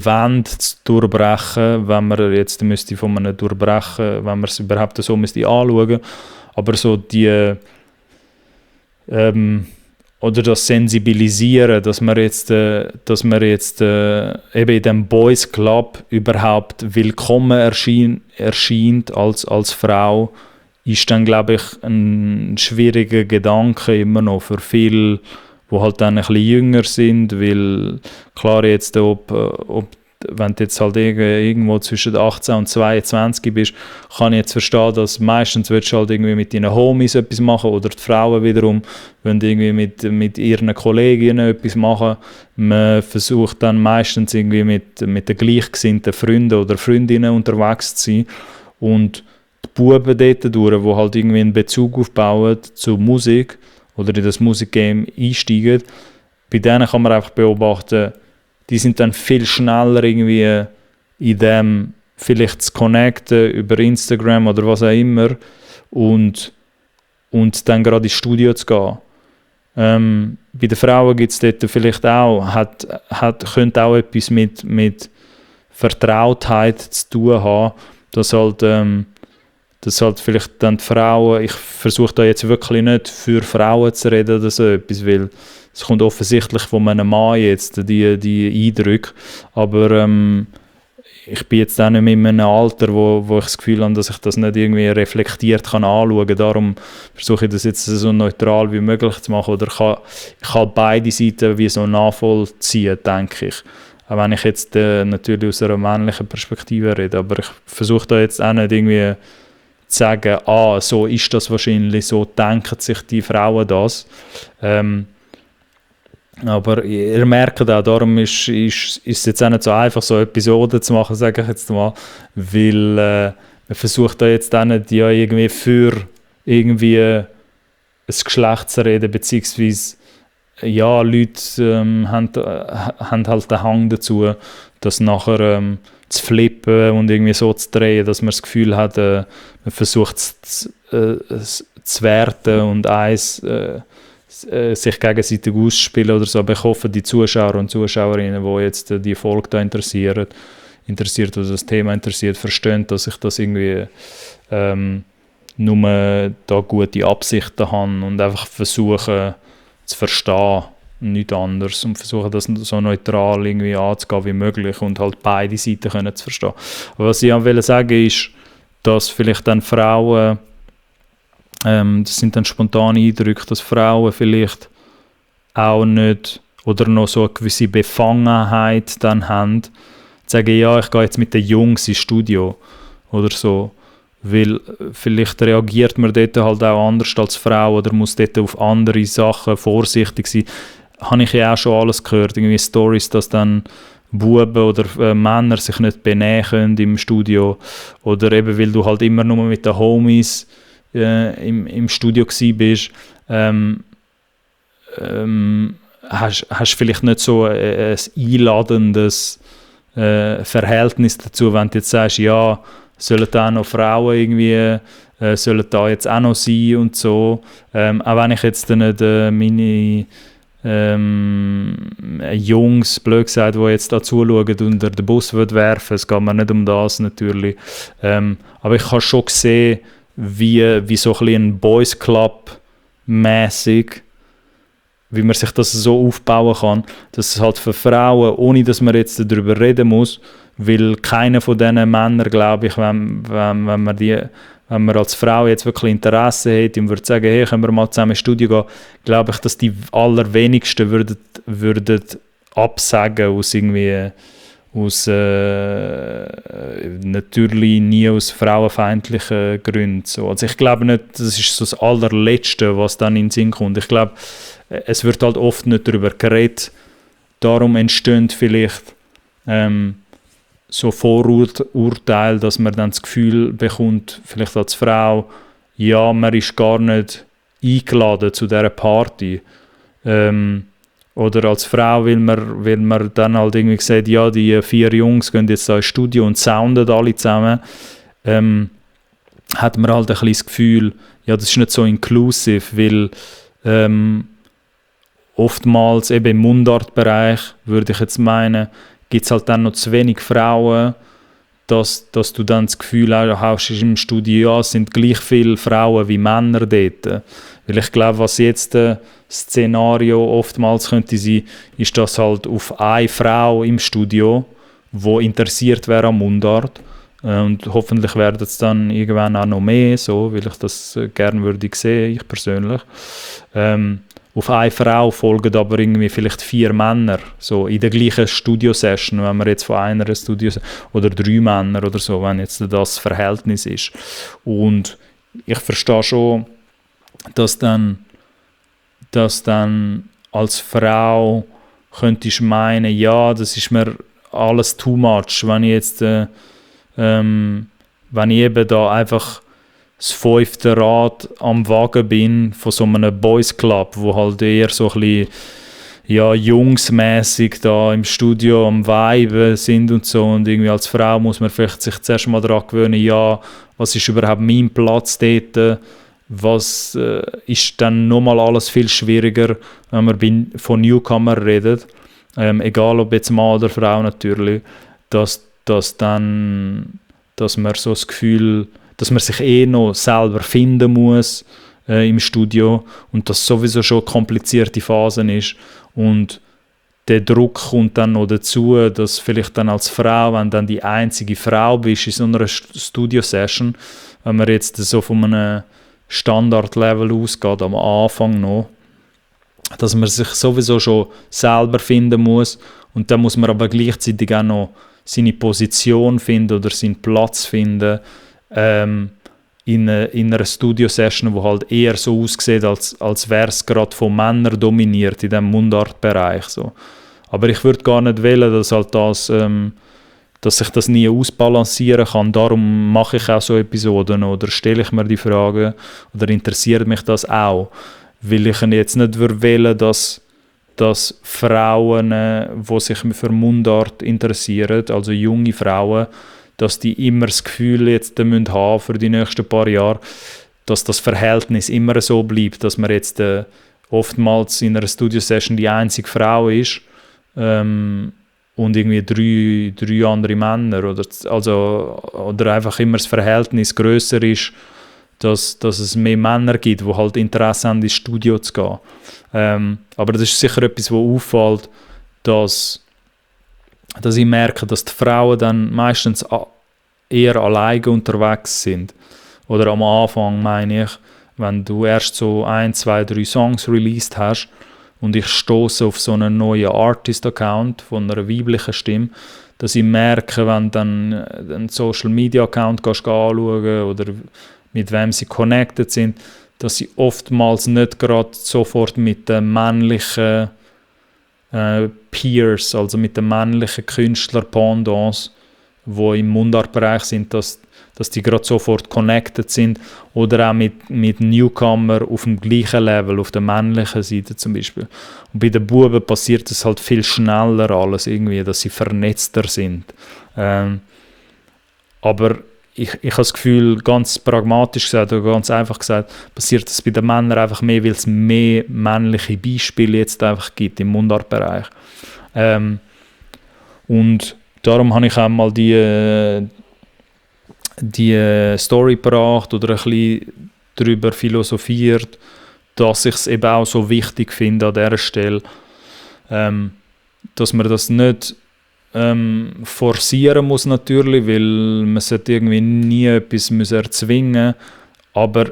S1: Wand zu durchbrechen, wenn man jetzt müsste von einem durchbrechen, wenn man es überhaupt so müsste anschauen, aber so oder das Sensibilisieren, dass man jetzt eben in dem Boys Club überhaupt willkommen erscheint als Frau, ist dann, glaube ich, ein schwieriger Gedanke immer noch für viele, die halt dann ein bisschen jünger sind, weil klar jetzt, wenn du jetzt halt irgendwo zwischen 18 und 22 bist, kann ich jetzt verstehen, dass meistens willst du halt irgendwie mit deinen Homies etwas machen oder die Frauen wiederum wollen irgendwie mit ihren Kolleginnen etwas machen. Man versucht dann meistens irgendwie mit den gleichgesinnten Freunden oder Freundinnen unterwegs zu sein und die Buben dort durch, die halt irgendwie einen Bezug aufbauen zur Musik oder in das Musikgame einsteigen, bei denen kann man einfach beobachten, die sind dann viel schneller irgendwie in dem vielleicht zu connecten über Instagram oder was auch immer und dann gerade ins Studio zu gehen. Bei den Frauen gibt es dort vielleicht auch, könnte auch etwas mit Vertrautheit zu tun haben, dass halt vielleicht dann die Frauen, ich versuche da jetzt wirklich nicht für Frauen zu reden oder so etwas, weil es kommt offensichtlich von einem Mann jetzt, die Eindrücke, aber ich bin jetzt auch nicht mehr in einem Alter, wo ich das Gefühl habe, dass ich das nicht irgendwie reflektiert kann anschauen kann. Darum versuche ich das jetzt so neutral wie möglich zu machen oder ich kann beide Seiten wie so nachvollziehen, denke ich. Auch wenn ich jetzt natürlich aus einer männlichen Perspektive rede, aber ich versuche da jetzt auch nicht irgendwie sagen, so ist das wahrscheinlich, so denken sich die Frauen das. Aber ihr merkt auch, darum ist es jetzt auch nicht so einfach, so Episoden zu machen, sage ich jetzt mal, weil man versucht da jetzt auch nicht ja, irgendwie für irgendwie ein Geschlecht zu reden, beziehungsweise ja, Leute haben halt den Hang dazu, das nachher zu flippen und irgendwie so zu drehen, dass man das Gefühl hat, man versucht es zu werten und sich gegenseitig ausspielen oder so. Aber ich hoffe, die Zuschauer und Zuschauerinnen, die jetzt die Folge da interessiert oder das Thema interessiert, verstehen, dass ich das irgendwie nur da gute Absichten habe und einfach versuche zu verstehen, nichts anderes, und versuche das so neutral irgendwie anzugehen wie möglich und halt beide Seiten können zu verstehen. Aber was ich auch will sagen ist, dass vielleicht dann Frauen, das sind dann spontane Eindrücke, dass Frauen vielleicht auch nicht oder noch so eine gewisse Befangenheit dann haben, zu sagen, ja, ich gehe jetzt mit den Jungs ins Studio oder so, weil vielleicht reagiert man dort halt auch anders als Frau oder muss dort auf andere Sachen vorsichtig sein. Habe ich ja auch schon alles gehört, irgendwie Storys, dass dann Buben oder Männer sich nicht benehmen können im Studio oder eben, weil du halt immer nur mit den Homies im Studio gsi bist, hast vielleicht nicht so ein einladendes Verhältnis dazu, wenn du jetzt sagst, ja, sollen da noch Frauen irgendwie, sollen da jetzt auch noch sein und so. Auch wenn ich jetzt nicht meine Jungs, blöd gesagt, die jetzt da zuschauen, unter den Bus werfen, es geht mir nicht um das natürlich. Aber ich habe schon gesehen, wie so ein Boys Club mäßig, wie man sich das so aufbauen kann, dass es halt für Frauen, ohne dass man jetzt darüber reden muss, weil keiner von diesen Männern, glaube ich, wenn man als Frau jetzt wirklich Interesse hat und würde sagen, hey, können wir mal zusammen ins Studio gehen, glaube ich, dass die allerwenigsten würden absagen natürlich nie aus frauenfeindlichen Gründen. So. Also ich glaube nicht, das ist so das Allerletzte, was dann in den Sinn kommt. Ich glaube, es wird halt oft nicht darüber geredet. Darum entstehen vielleicht so Vorurteile, dass man dann das Gefühl bekommt, vielleicht als Frau, ja, man ist gar nicht eingeladen zu dieser Party. Oder als Frau, weil man dann halt irgendwie sagt, ja, die 4 Jungs gehen jetzt da ins Studio und sounden alle zusammen, hat man halt ein bisschen das Gefühl, ja, das ist nicht so inclusive, weil oftmals eben im Mundartbereich, würde ich jetzt meinen, gibt es halt dann noch zu wenig Frauen, dass du dann das Gefühl hast im Studio, ja, es sind gleich viele Frauen wie Männer dort. Weil ich glaube, was jetzt das Szenario oftmals könnte sein, ist, dass halt auf eine Frau im Studio, die interessiert wäre am Mundart, und hoffentlich werden es dann irgendwann auch noch mehr, so, weil ich das gerne würde sehen, ich persönlich. Auf eine Frau folgen aber irgendwie vielleicht 4 Männer, so in der gleichen Studio-Session, wenn man jetzt von einer Studio oder 3 Männer oder so, wenn jetzt das Verhältnis ist. Und ich verstehe schon, dass dann als Frau könntest meinen, ja, das ist mir alles too much, wenn ich jetzt wenn ich eben da einfach das 5. Rad am Wagen bin von so einem Boys Club, wo halt eher so ein bisschen, ja, jungsmässig da im Studio am Viben sind und so, und irgendwie als Frau muss man vielleicht sich zuerst mal daran gewöhnen, ja, was ist überhaupt mein Platz dort, was ist dann nochmal alles viel schwieriger, wenn man von Newcomer redet, egal ob jetzt Mann oder Frau natürlich, dass man so das Gefühl, dass man sich noch selber finden muss im Studio und das sowieso schon eine komplizierte Phase ist, und der Druck kommt dann noch dazu, dass vielleicht dann als Frau, wenn dann die einzige Frau bist in so einer Studio-Session, wenn man jetzt so von einem Standard-Level ausgeht, am Anfang noch, dass man sich sowieso schon selber finden muss, und dann muss man aber gleichzeitig auch noch seine Position finden oder seinen Platz finden, in einer Studio-Session, die halt eher so aussieht, als wäre es gerade von Männern dominiert in diesem Mundartbereich. So. Aber ich würde gar nicht wählen, dass halt dass ich das nie ausbalancieren kann. Darum mache ich auch so Episoden oder stelle ich mir die Fragen oder interessiert mich das auch. Weil ich jetzt nicht wählen, dass Frauen, die sich für Mundart interessieren, also junge Frauen, dass die immer das Gefühl jetzt haben für die nächsten paar Jahre, dass das Verhältnis immer so bleibt, dass man jetzt oftmals in einer Studio-Session die einzige Frau ist und irgendwie drei andere Männer oder einfach immer das Verhältnis grösser ist, dass es mehr Männer gibt, die halt Interesse haben, ins Studio zu gehen. Aber das ist sicher etwas, was auffällt, dass ich merke, dass die Frauen dann meistens eher alleine unterwegs sind. Oder am Anfang, meine ich, wenn du erst so 1, 2, 3 Songs released hast und ich stoße auf so einen neuen Artist-Account von einer weiblichen Stimme, dass ich merke, wenn dann einen Social-Media-Account anschauen oder mit wem sie connected sind, dass sie oftmals nicht gerade sofort mit den männlichen Peers, also mit den männlichen Künstler-Pendants, die im Mundartbereich sind, dass die gerade sofort connected sind oder auch mit Newcomer auf dem gleichen Level, auf der männlichen Seite zum Beispiel. Und bei den Buben passiert es halt viel schneller alles irgendwie, dass sie vernetzter sind. Aber ich habe das Gefühl, ganz pragmatisch gesagt oder ganz einfach gesagt, passiert es bei den Männern einfach mehr, weil es mehr männliche Beispiele jetzt einfach gibt im Mundartbereich. Und darum habe ich auch mal die Story gebracht oder ein bisschen darüber philosophiert, dass ich es eben auch so wichtig finde an dieser Stelle, dass man das nicht forcieren muss natürlich, weil man sollte irgendwie nie etwas erzwingen, aber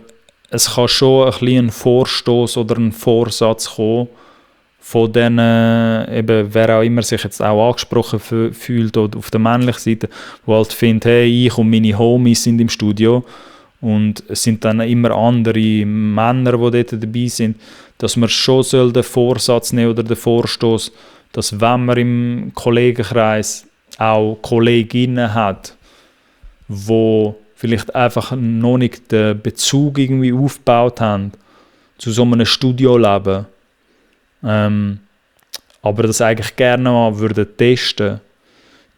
S1: es kann schon ein bisschen ein Vorstoß oder ein Vorsatz kommen von denen, eben, wer auch immer sich jetzt auch angesprochen fühlt oder auf der männlichen Seite, wo halt findet, hey, ich und meine Homies sind im Studio und es sind dann immer andere Männer, die dort dabei sind, dass man schon den Vorsatz nehmen oder den Vorstoß, dass wenn man im Kollegenkreis auch Kolleginnen hat, die vielleicht einfach noch nicht den Bezug irgendwie aufgebaut haben zu so einem Studioleben, aber das eigentlich gerne mal würden testen,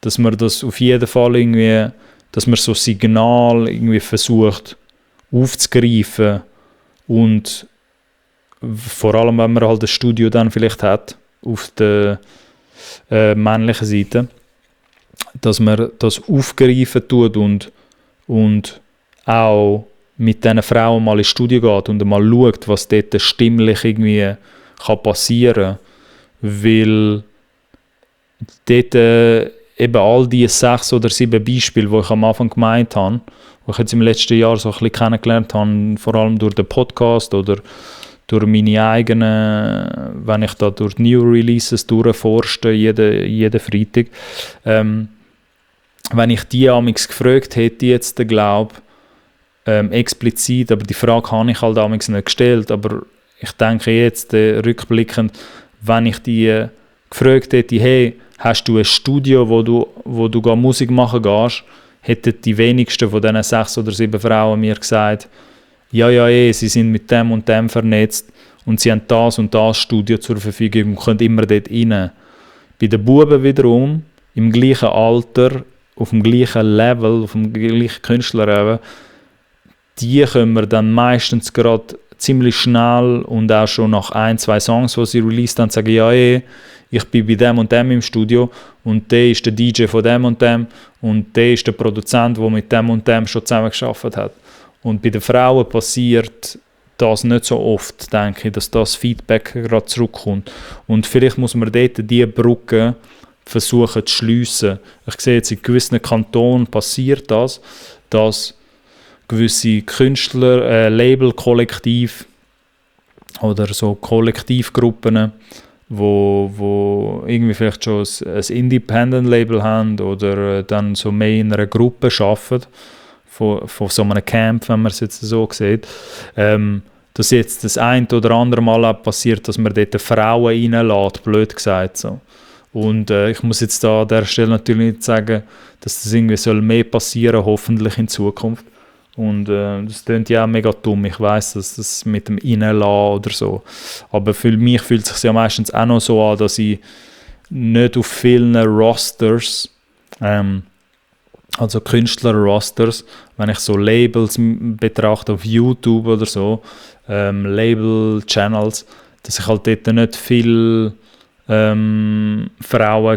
S1: dass man das auf jeden Fall irgendwie, dass man so Signal irgendwie versucht aufzugreifen und vor allem, wenn man halt ein Studio dann vielleicht hat, auf der männlichen Seite, dass man das aufgreifen tut und auch mit diesen Frauen mal ins Studio geht und mal schaut, was dort stimmlich irgendwie kann passieren, weil dort eben all die 6 oder 7 Beispiele, die ich am Anfang gemeint habe, die ich jetzt im letzten Jahr so ein bisschen kennengelernt habe, vor allem durch den Podcast oder durch meine eigenen, wenn ich da durch New Releases durchforste, jeden Freitag, wenn ich die amigs gefragt hätte, jetzt glaube explizit, aber die Frage habe ich halt amigs nicht gestellt, aber ich denke jetzt rückblickend, wenn ich die gefragt hätte, hey, hast du ein Studio, wo du Musik machen gehst, hätten die wenigsten von diesen 6 oder 7 Frauen mir gesagt, ja, sie sind mit dem und dem vernetzt und sie haben das und das Studio zur Verfügung und können immer dort rein. Bei den Buben wiederum, im gleichen Alter, auf dem gleichen Level, auf dem gleichen Künstlerlevel, die können wir dann meistens gerade ziemlich schnell und auch schon nach 1, 2 Songs, die sie released haben, sagen, ja, ich bin bei dem und dem im Studio und der ist der DJ von dem und der ist der Produzent, der mit dem und dem schon zusammengearbeitet hat. Und bei den Frauen passiert das nicht so oft, denke ich, dass das Feedback gerade zurückkommt. Und vielleicht muss man dort diese Brücke versuchen zu schliessen. Ich sehe jetzt in gewissen Kantonen passiert das, dass gewisse Künstler, Label-Kollektiv oder so Kollektivgruppen, wo irgendwie vielleicht schon ein Independent-Label haben oder dann so mehr in einer Gruppe arbeiten von so einem Camp, wenn man es jetzt so sieht, dass jetzt das ein oder andere Mal auch passiert, dass man dort Frauen reinlässt, blöd gesagt. So. Und ich muss jetzt da an der Stelle natürlich nicht sagen, dass das irgendwie soll mehr passieren, hoffentlich in Zukunft. Und das klingt ja auch mega dumm. Ich weiss, dass das mit dem Reinlassen oder so. Aber für mich fühlt es sich ja meistens auch noch so an, dass ich nicht auf vielen Rosters, also Künstler-Rosters, wenn ich so Labels betrachte auf YouTube oder so, Label-Channels, dass ich halt dort nicht viele Frauen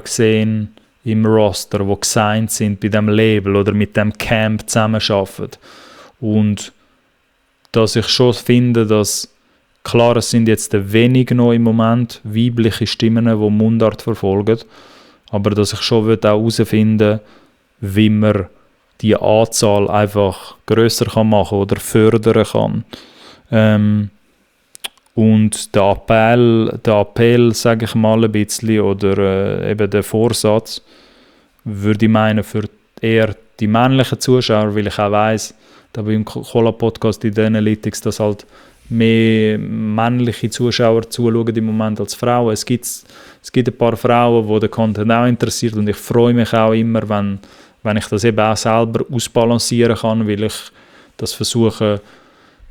S1: gesehen im Roster, die gesigned sind bei diesem Label oder mit dem Camp zusammenarbeiten. Und dass ich schon finde, dass, klar, es sind jetzt wenig noch im Moment weibliche Stimmen, die Mundart verfolgen, aber dass ich schon auch herausfinden will, wie man die Anzahl einfach grösser machen kann oder fördern kann. Und der Appell, sage ich mal ein bisschen, oder eben der Vorsatz, würde ich meinen, für eher die männlichen Zuschauer, weil ich auch weiss, da beim Cola-Podcast in den Analytics, dass halt mehr männliche Zuschauer zuschauen im Moment als Frauen. Es gibt ein paar Frauen, die den Content auch interessiert, und ich freue mich auch immer, wenn ich das eben auch selber ausbalancieren kann, weil ich das versuche,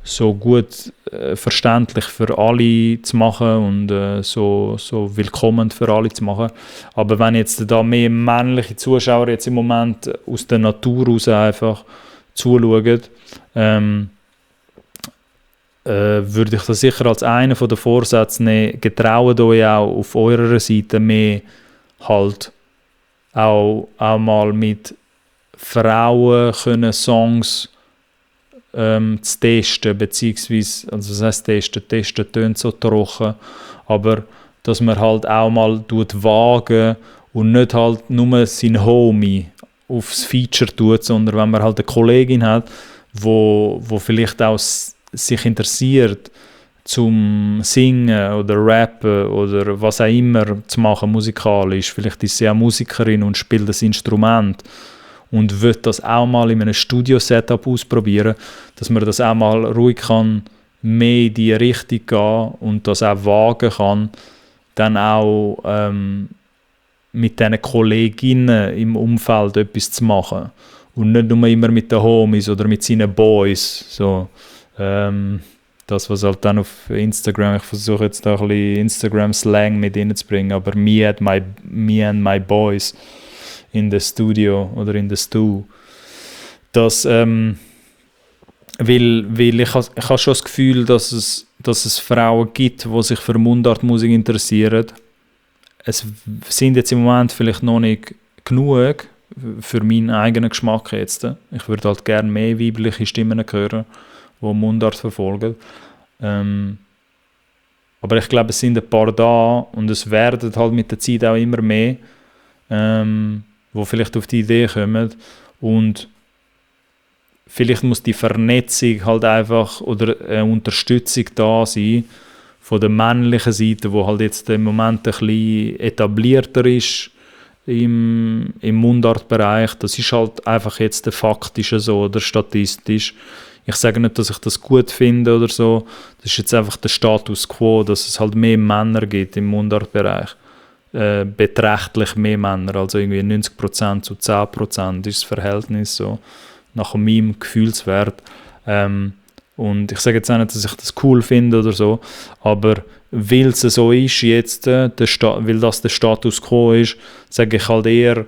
S1: so gut verständlich für alle zu machen und so willkommen für alle zu machen. Aber wenn jetzt da mehr männliche Zuschauer jetzt im Moment aus der Natur raus einfach zuschauen, würde ich das sicher als einen der Vorsätze nehmen. Getraut euch auch auf eurer Seite mehr halt auch mal mit Frauen können Songs zu testen, beziehungsweise, also was heisst testen tönt so trocken, aber dass man halt auch mal wagen und nicht halt nur sein Homie aufs Feature tut, sondern wenn man halt eine Kollegin hat, wo vielleicht auch sich interessiert zum Singen oder Rappen oder was auch immer zu machen musikalisch, vielleicht ist sie auch Musikerin und spielt das Instrument und will das auch mal in einem Studio-Setup ausprobieren, dass man das auch mal ruhig kann, mehr in die Richtung gehen und das auch wagen kann, dann auch mit diesen Kolleginnen im Umfeld etwas zu machen. Und nicht nur immer mit den Homies oder mit seinen Boys. So, das, was halt dann auf Instagram, ich versuche jetzt da ein bisschen Instagram-Slang mit reinzubringen, aber me and my boys in the studio oder in the stew. Das, weil ich habe schon das Gefühl, dass es Frauen gibt, die sich für Mundartmusik interessieren. Es sind jetzt im Moment vielleicht noch nicht genug für meinen eigenen Geschmack jetzt. Ich würde halt gerne mehr weibliche Stimmen hören, die Mundart verfolgen. Aber ich glaube, es sind ein paar da und es werden halt mit der Zeit auch immer mehr, die vielleicht auf die Idee kommen. Und vielleicht muss die Vernetzung halt einfach oder eine Unterstützung da sein von der männlichen Seite, die halt jetzt im Moment ein bisschen etablierter ist im Mundartbereich. Das ist halt einfach jetzt der faktische so oder statistisch. Ich sage nicht, dass ich das gut finde oder so. Das ist jetzt einfach der Status quo, dass es halt mehr Männer gibt im Mundartbereich. Beträchtlich mehr Männer, also irgendwie 90% zu 10% ist das Verhältnis so, nach meinem Gefühlswert. Und ich sage jetzt auch nicht, dass ich das cool finde oder so, aber weil es so ist jetzt, weil das der Status quo ist, sage ich halt eher,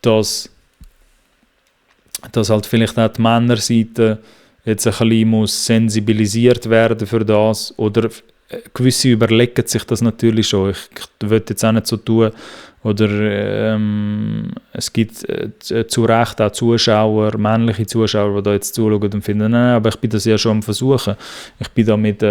S1: dass halt vielleicht auch die Männerseite jetzt ein bisschen muss sensibilisiert werden für das, oder gewisse überlegen sich das natürlich schon. Ich will jetzt auch nicht so tun, oder es gibt zu Recht auch Zuschauer, männliche Zuschauer, die da jetzt zuschauen und finden, nein, aber ich bin das ja schon am Versuchen. Ich bin da mit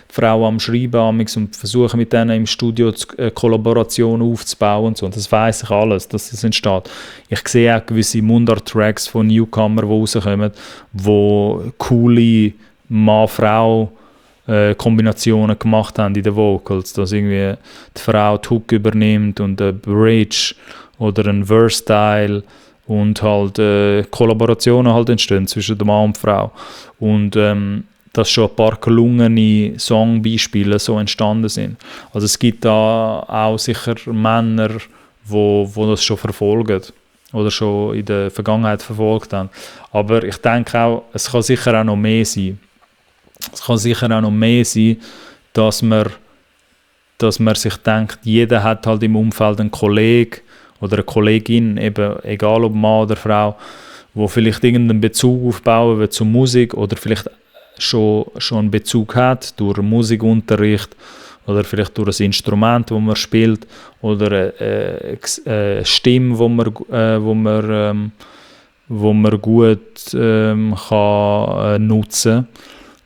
S1: Frauen am Schreiben und versuche mit denen im Studio Kollaboration aufzubauen und so. Und das weiss ich alles, dass das entsteht. Ich sehe auch gewisse Mundart-Tracks von Newcomer, die rauskommen, wo coole Mann-Frau Kombinationen gemacht haben in den Vocals, dass irgendwie die Frau die Hook übernimmt und eine Bridge oder ein Verse-Style und halt Kollaborationen halt entstehen zwischen der Mann und der Frau. Und dass schon ein paar gelungene Songbeispiele so entstanden sind. Also es gibt da auch sicher Männer, wo das schon verfolgen oder schon in der Vergangenheit verfolgt haben. Aber ich denke auch, es kann sicher auch noch mehr sein. Es kann sicher auch noch mehr sein, dass man sich denkt, jeder hat halt im Umfeld einen Kollegen oder eine Kollegin, eben, egal ob Mann oder Frau, wo vielleicht irgendeinen Bezug aufbauen will zur Musik oder vielleicht schon einen Bezug hat durch Musikunterricht oder vielleicht durch ein Instrument, das man spielt oder eine Stimme, wo man gut kann nutzen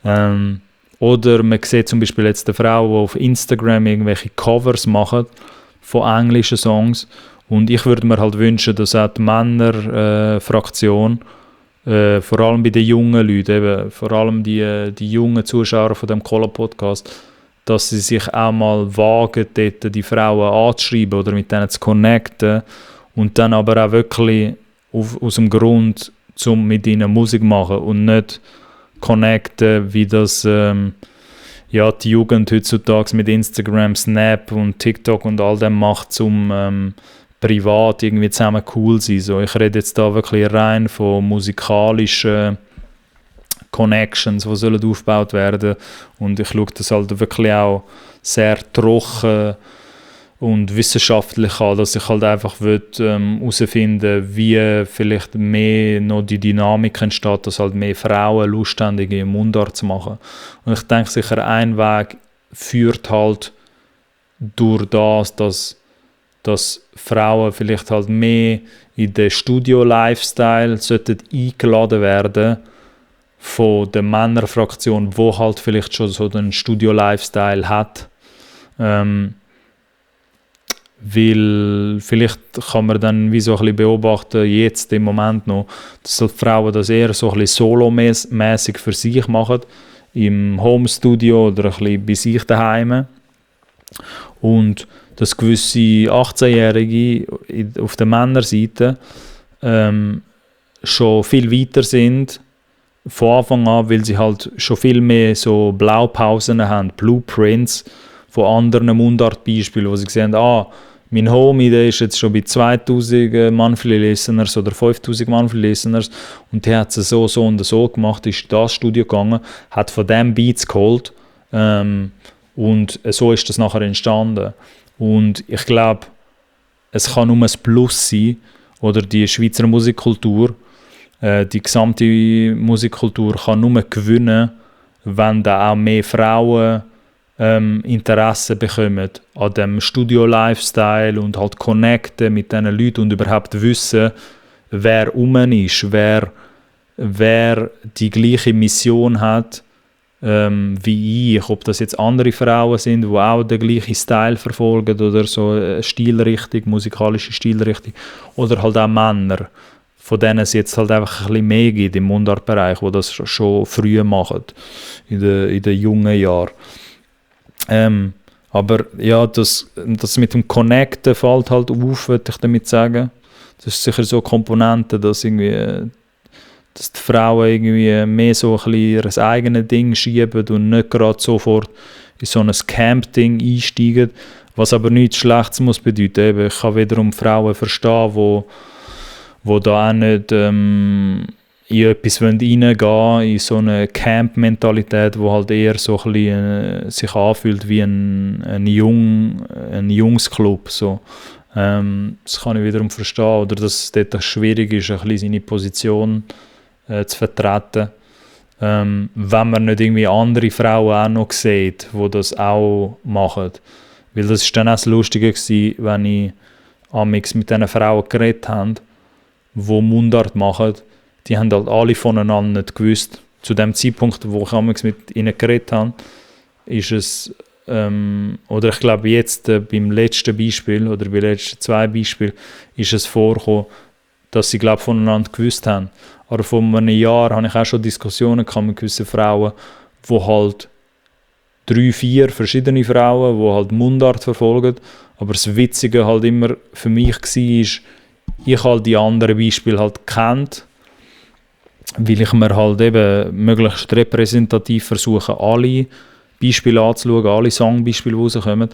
S1: kann. Oder man sieht zum Beispiel jetzt eine Frau, die auf Instagram irgendwelche Covers macht von englischen Songs. Und ich würde mir halt wünschen, dass auch die Männerfraktion, vor allem bei den jungen Leuten, eben, vor allem die jungen Zuschauer von dem Cola-Podcast, dass sie sich auch mal wagen, dort die Frauen anzuschreiben oder mit denen zu connecten und dann aber auch wirklich aus dem Grund, um mit ihnen Musik zu machen und nicht connecten, wie das die Jugend heutzutage mit Instagram, Snap und TikTok und all dem macht, um privat irgendwie zusammen cool zu sein. So, ich rede jetzt da wirklich rein von musikalischen Connections, die sollen aufgebaut werden, und ich schaue das halt wirklich auch sehr trocken und wissenschaftlich an, dass ich halt einfach herausfinden will, wie vielleicht mehr noch die Dynamik entsteht, dass halt mehr Frauen Lust haben, irgendwie Mundart zu machen. Und ich denke sicher, ein Weg führt halt durch das, dass Frauen vielleicht halt mehr in den Studio-Lifestyle eingeladen werden von der Männerfraktion, die halt vielleicht schon so den Studio-Lifestyle hat. Weil vielleicht kann man dann wie so ein bisschen beobachten, jetzt im Moment noch, dass die Frauen das eher so ein bisschen solomäßig für sich machen, im Homestudio oder ein bisschen bei sich daheim. Und dass gewisse 18-Jährige auf der Männerseite schon viel weiter sind von Anfang an, weil sie halt schon viel mehr so Blaupausen haben, Blueprints von anderen Mundartbeispielen, wo sie sehen, mein Homie, der ist jetzt schon bei 2000 Monthly Listeners oder 5000 Monthly Listeners und der hat es so und so gemacht, ist in das Studio gegangen, hat von dem Beats geholt und so ist das nachher entstanden. Und ich glaube, es kann nur ein Plus sein, oder die Schweizer Musikkultur, die gesamte Musikkultur kann nur gewinnen, wenn da auch mehr Frauen Interesse bekommen an dem Studio-Lifestyle und halt connecten mit diesen Leuten und überhaupt wissen, wer ist, wer die gleiche Mission hat wie ich, ob das jetzt andere Frauen sind, die auch den gleichen Style verfolgen oder so eine Stilrichtung, musikalische Stilrichtung, oder halt auch Männer, von denen es jetzt halt einfach ein bisschen mehr gibt im Mundartbereich, die das schon früh machen, in den jungen Jahren. Aber ja, das mit dem Connecten fällt halt auf, würde ich damit sagen. Das ist sicher so eine Komponente, dass die Frauen irgendwie mehr so ein bisschen ihr eigenes Ding schieben und nicht gerade sofort in so ein Camp-Ding einsteigen, was aber nichts Schlechtes muss bedeuten. Eben, ich kann wiederum Frauen verstehen, wo da auch nicht in etwas reingehen wollen, in so eine Camp-Mentalität, die halt eher so ein bisschen, sich anfühlt wie ein Jungsclub. So. Das kann ich wiederum verstehen. Oder dass es dort schwierig ist, ein bisschen seine Position zu vertreten. Wenn man nicht irgendwie andere Frauen auch noch sieht, die das auch machen. Weil das war dann auch das Lustige gewesen, wenn ich amigs mit diesen Frauen geredet habe, die Mundart machen. Die haben halt alle voneinander nicht gewusst. Zu dem Zeitpunkt, wo ich amigs mit ihnen geredet habe, ist es, oder ich glaube jetzt beim letzten Beispiel oder bei den letzten 2 Beispielen, ist es vorgekommen, dass sie glaube voneinander gewusst haben. Aber vor einem Jahr hatte ich auch schon Diskussionen mit gewissen Frauen, wo halt 3, 4 verschiedene Frauen, die halt Mundart verfolgen. Aber das Witzige halt immer für mich war, ich halt die anderen Beispiele halt kennt, weil ich mir halt eben möglichst repräsentativ versuche, alle Beispiele anzuschauen, alle Songbeispiele, die rauskommen.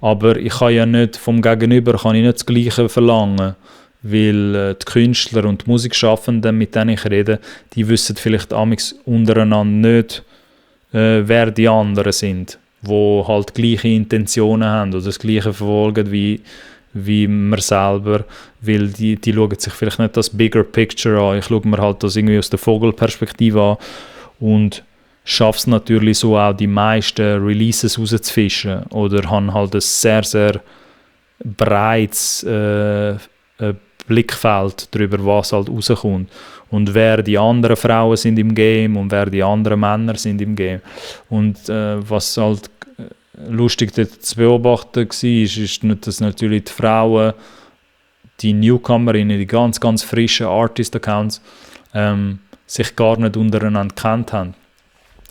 S1: Aber ich kann ja nicht vom Gegenüber kann ich nicht das Gleiche verlangen, weil die Künstler und die Musikschaffenden, mit denen ich rede, die wissen vielleicht amigs untereinander nicht, wer die anderen sind, die halt gleiche Intentionen haben oder das Gleiche verfolgen wie man selber, weil die schauen sich vielleicht nicht das Bigger Picture an. Ich schaue mir halt das irgendwie aus der Vogelperspektive an und schaffe es natürlich so auch, die meisten Releases rauszufischen oder habe halt ein sehr, sehr breites Blickfeld darüber, was halt rauskommt und wer die anderen Frauen sind im Game und wer die anderen Männer sind im Game. Und was halt lustig dort zu beobachten war, ist, dass natürlich die Frauen, die Newcomerinnen, die ganz, ganz frischen Artist-Accounts, sich gar nicht untereinander gekannt haben.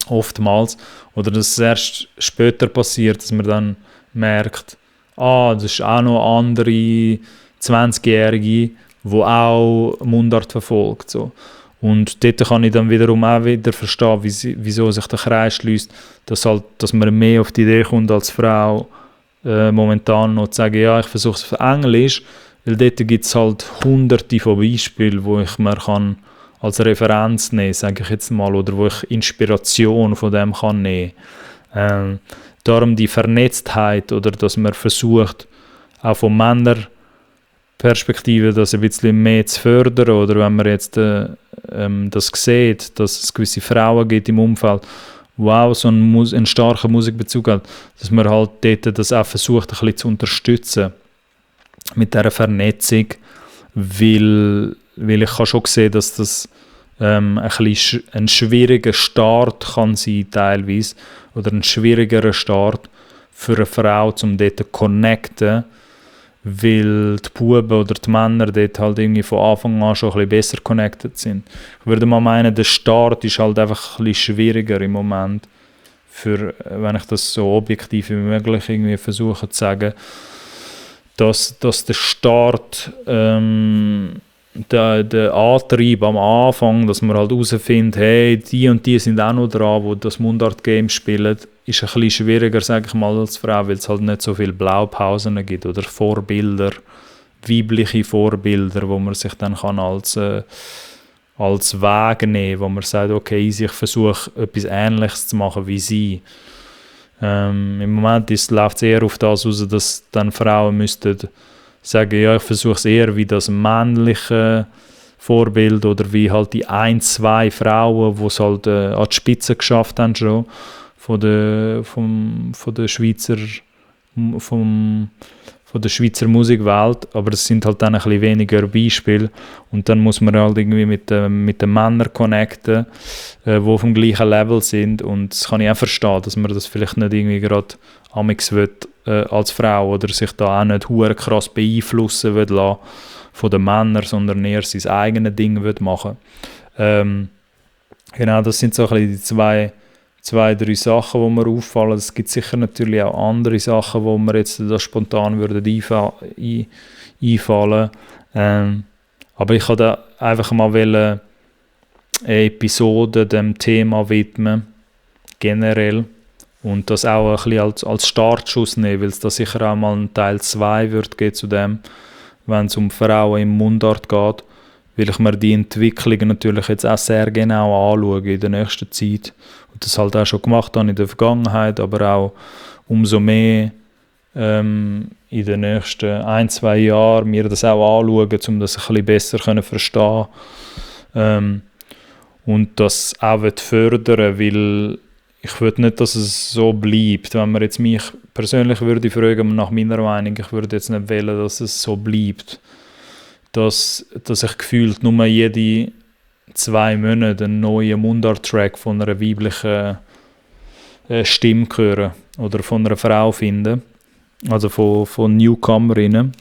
S1: Oftmals. Oder dass es erst später passiert, dass man dann merkt, das ist auch noch eine andere 20-Jährige, die auch Mundart verfolgt. So. Und dort kann ich dann wiederum auch wieder verstehen, wieso sich der Kreis schließt, dass man mehr auf die Idee kommt als Frau, momentan noch zu sagen, ja, ich versuche es auf Englisch, weil dort gibt es halt hunderte von Beispielen, wo ich mir kann als Referenz nehmen, sage ich jetzt mal, oder wo ich Inspiration von dem kann nehmen. Darum die Vernetztheit, oder dass man versucht, auch von Männerperspektive das ein bisschen mehr zu fördern, oder wenn man jetzt das sieht, dass es gewisse Frauen gibt im Umfeld, die auch so einen starken Musikbezug haben, dass man halt dort das auch versucht, ein bisschen zu unterstützen mit dieser Vernetzung, weil ich kann schon sehen, dass das ein schwieriger Start kann sein teilweise, oder ein schwierigerer Start für eine Frau, um dort zu connecten, weil die Buben oder die Männer dort halt irgendwie von Anfang an schon ein bisschen besser connected sind. Ich würde mal meinen, der Start ist halt einfach ein bisschen schwieriger im Moment, wenn ich das so objektiv wie möglich irgendwie versuche zu sagen, dass der Start, der Antrieb am Anfang, dass man halt herausfindet, hey, die und die sind auch noch dran, die das Mundart-Game spielen, ist ein bisschen schwieriger, sage ich mal, als Frau, weil es halt nicht so viele Blaupausen gibt oder Vorbilder, weibliche Vorbilder, wo man sich dann kann als Weg nehmen, wo man sagt, okay, ich versuche etwas Ähnliches zu machen wie sie. Im Moment läuft es eher auf das raus, dass dann Frauen müssten sagen, ja, ich versuche es eher wie das männliche Vorbild oder wie halt die 2 Frauen, die es halt an die Spitze geschafft haben schon von der Schweizer Musikwelt, aber es sind halt dann ein bisschen weniger Beispiele und dann muss man halt irgendwie mit den Männern connecten, die auf dem gleichen Level sind, und das kann ich auch verstehen, dass man das vielleicht nicht irgendwie gerade amix will, als Frau, oder sich da auch nicht hure krass beeinflussen will lassen von den Männern, sondern eher sein eigenes Ding will machen. Genau, das sind so ein bisschen die zwei, drei Sachen, die mir auffallen. Es gibt sicher natürlich auch andere Sachen, wo mir jetzt da spontan einfallen. Aber ich wollte einfach mal eine Episode dem Thema widmen, generell. Und das auch ein bisschen als Startschuss nehmen, weil es da sicher auch mal einen Teil 2 wird geben zu dem, wenn es um Frauen im Mundart geht, weil ich mir die Entwicklung natürlich jetzt auch sehr genau anschaue in der nächsten Zeit. Und das halt auch schon gemacht habe in der Vergangenheit, aber auch umso mehr in den nächsten 1-2 Jahren mir das auch anschauen, um das ein bisschen besser zu verstehen. Und das auch fördern, weil ich würde nicht, dass es so bleibt. Wenn man jetzt mich persönlich würde fragen, nach meiner Meinung, ich würde jetzt nicht wählen, dass es so bleibt. Dass ich gefühlt nur jede 2 Monate einen neuen Mundart-Track von einer weiblichen Stimme höre oder von einer Frau finde. Also von Newcomerinnen.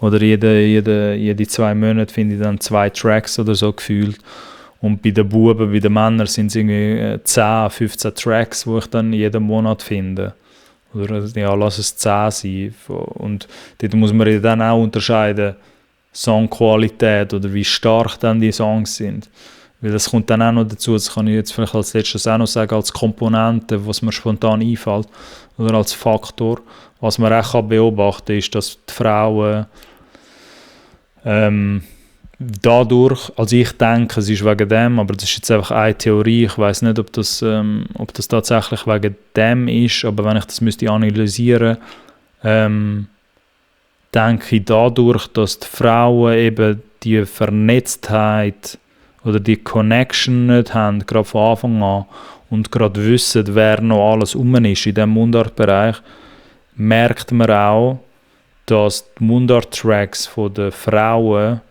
S1: Oder jede 2 Monate finde ich dann 2 Tracks oder so gefühlt. Und bei den Buben, bei den Männern sind es irgendwie 10, 15 Tracks, die ich dann jeden Monat finde. Oder ja, lass es 10 sein. Und dort muss man dann auch unterscheiden, Songqualität oder wie stark dann die Songs sind. Weil das kommt dann auch noch dazu, das kann ich jetzt vielleicht als letztes auch noch sagen, als Komponente, was mir spontan einfällt, oder als Faktor. Was man auch beobachten kann, ist, dass die Frauen dadurch, also ich denke, es ist wegen dem, aber das ist jetzt einfach eine Theorie, ich weiß nicht, ob das tatsächlich wegen dem ist, aber wenn ich das müsste analysieren, denke ich dadurch, dass die Frauen eben die Vernetztheit oder die Connection nicht haben, gerade von Anfang an, und gerade wissen, wer noch alles rum ist in diesem Mundartbereich, merkt man auch, dass die Mundart-Tracks der Frauen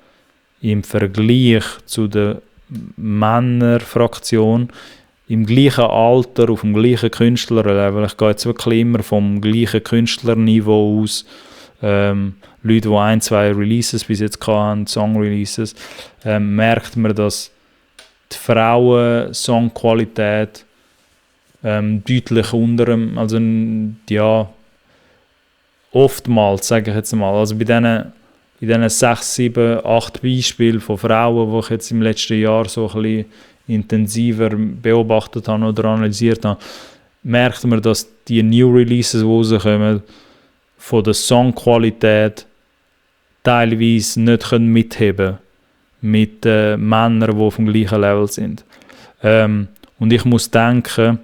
S1: im Vergleich zu der Männerfraktion im gleichen Alter, auf dem gleichen Künstlerlevel, ich gehe jetzt wirklich immer vom gleichen Künstlerniveau aus, Leute, die 1-2 Releases bis jetzt hatten, Song-Releases, merkt man, dass die Frauen-Songqualität deutlich unter dem, also ja, oftmals, sage ich jetzt mal, also bei diesen 6, 7, 8 Beispielen von Frauen, die ich jetzt im letzten Jahr so ein bisschen intensiver beobachtet habe oder analysiert habe, merkt man, dass die New Releases, die rauskommen, von der Songqualität teilweise nicht mitheben können mit Männern, die auf dem gleichen Level sind. Und ich muss denken,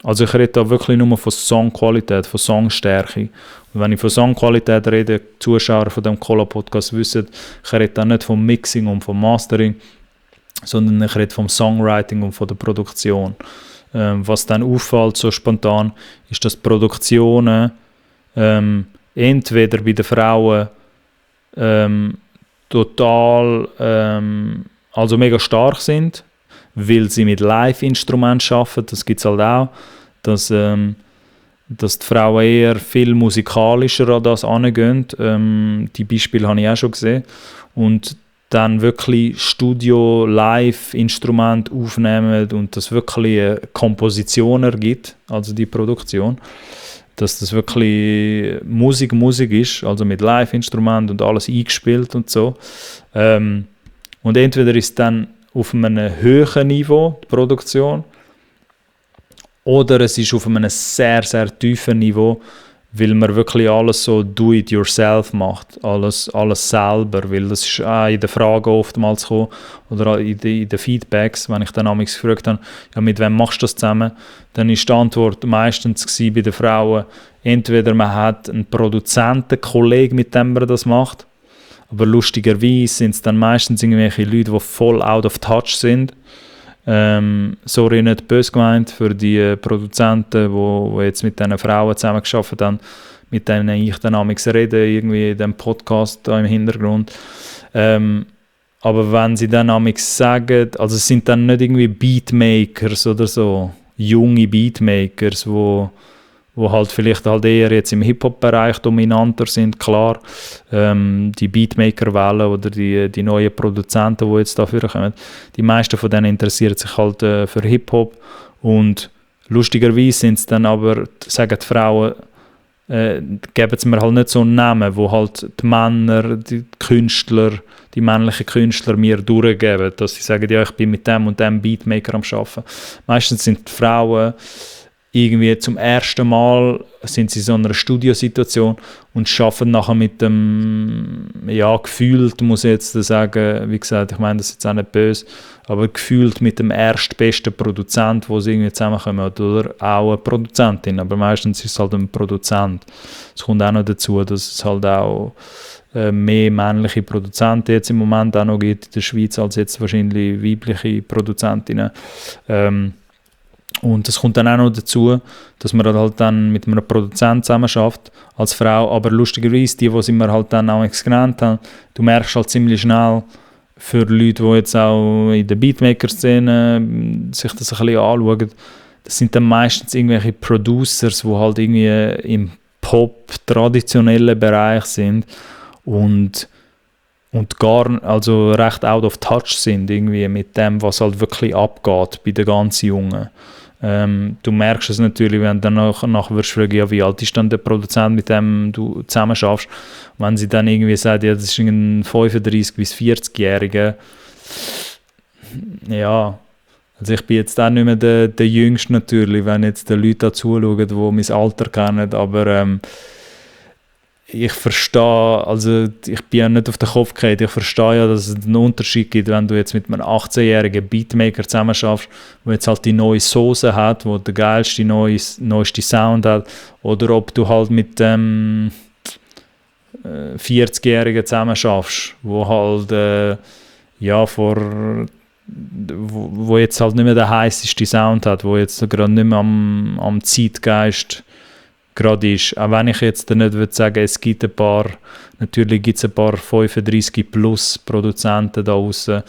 S1: also ich rede da wirklich nur von Songqualität, von Songstärke. Und wenn ich von Songqualität rede, die Zuschauer von dem Cola-Podcast wissen, ich rede da nicht vom Mixing und vom Mastering, sondern ich rede vom Songwriting und von der Produktion. Was dann auffällt, so spontan, ist, dass Produktionen entweder bei den Frauen total, also mega stark sind, weil sie mit Live-Instrumenten arbeiten, das gibt es halt auch, dass die Frauen eher viel musikalischer an das herangehen. Die Beispiele habe ich auch schon gesehen. Und dann wirklich Studio-Live-Instrumente aufnehmen und das wirklich eine Komposition ergibt, also die Produktion. Dass das wirklich Musik ist, also mit Live-Instrumenten und alles eingespielt und so. Und entweder ist dann auf einem höheren Niveau die Produktion oder es ist auf einem sehr, sehr tiefen Niveau, weil man wirklich alles so do-it-yourself macht, alles selber, weil das ist auch in den Fragen oftmals gekommen oder in den Feedbacks, wenn ich dann amigs gefragt habe, ja, mit wem machst du das zusammen, dann ist die Antwort meistens bei den Frauen, entweder man hat einen Produzentenkollegen, mit dem man das macht, aber lustigerweise sind es dann meistens irgendwelche Leute, die voll out of touch sind. Sorry, nicht böse gemeint für die Produzenten, die jetzt mit diesen Frauen zusammengearbeitet haben, mit denen ich dann amigs rede, irgendwie in diesem Podcast da im Hintergrund. Aber wenn sie dann amigs sagen, also es sind dann nicht irgendwie Beatmakers oder so, junge Beatmakers, wo halt vielleicht halt eher jetzt im Hip-Hop-Bereich dominanter sind, klar. Die Beatmaker-Welle oder die neuen Produzenten, die jetzt dafür kommen, die meisten von denen interessieren sich halt für Hip-Hop und lustigerweise sind es dann aber, sagen die Frauen, geben sie mir halt nicht so einen Namen, wo halt die Männer, die Künstler, die männlichen Künstler mir durchgeben, dass sie sagen, ja, ich bin mit dem und dem Beatmaker am Arbeiten. Meistens sind die Frauen irgendwie zum ersten Mal sind sie in so einer Studiosituation und arbeiten nachher mit dem, ja, gefühlt, muss ich jetzt sagen, wie gesagt, ich meine das ist jetzt auch nicht böse, aber gefühlt mit dem erstbesten Produzent, wo sie irgendwie zusammenkommen, oder auch eine Produzentin, aber meistens ist es halt ein Produzent. Es kommt auch noch dazu, dass es halt auch mehr männliche Produzenten jetzt im Moment auch noch gibt in der Schweiz, als jetzt wahrscheinlich weibliche Produzentinnen. Und es kommt dann auch noch dazu, dass man halt dann mit einem Produzenten zusammenarbeitet als Frau, aber lustigerweise, die sie mir halt dann auch genannt haben, du merkst halt ziemlich schnell für Leute, die jetzt auch in der Beatmaker-Szene sich das ein bisschen anschauen, das sind dann meistens irgendwelche Producers, die halt irgendwie im Pop-traditionellen Bereich sind und also recht out of touch sind irgendwie mit dem, was halt wirklich abgeht bei den ganz Jungen. Du merkst es natürlich, wenn du danach wirst fragen, ja, wie alt ist dann der Produzent, mit dem du zusammen schaffst. Wenn sie dann irgendwie sagt, ja, das ist ein 35- bis 40-Jähriger, ja, also ich bin jetzt auch nicht mehr der Jüngste natürlich, wenn jetzt die Leute da zuschauen, die mein Alter kennen, aber ich verstehe, also ich bin ja nicht auf den Kopf gefallen, ich verstehe ja, dass es einen Unterschied gibt, wenn du jetzt mit einem 18-jährigen Beatmaker zusammen schaffst, der jetzt halt die neue Soße hat, wo der geilste, neueste Sound hat, oder ob du halt mit dem 40-jährigen zusammen schaffst, wo halt wo jetzt halt nicht mehr der heißeste Sound hat, wo jetzt gerade nicht mehr am Zeitgeist gerade ist. Auch wenn ich jetzt nicht würde sagen, es gibt natürlich gibt es ein paar 35-plus Produzenten da draussen,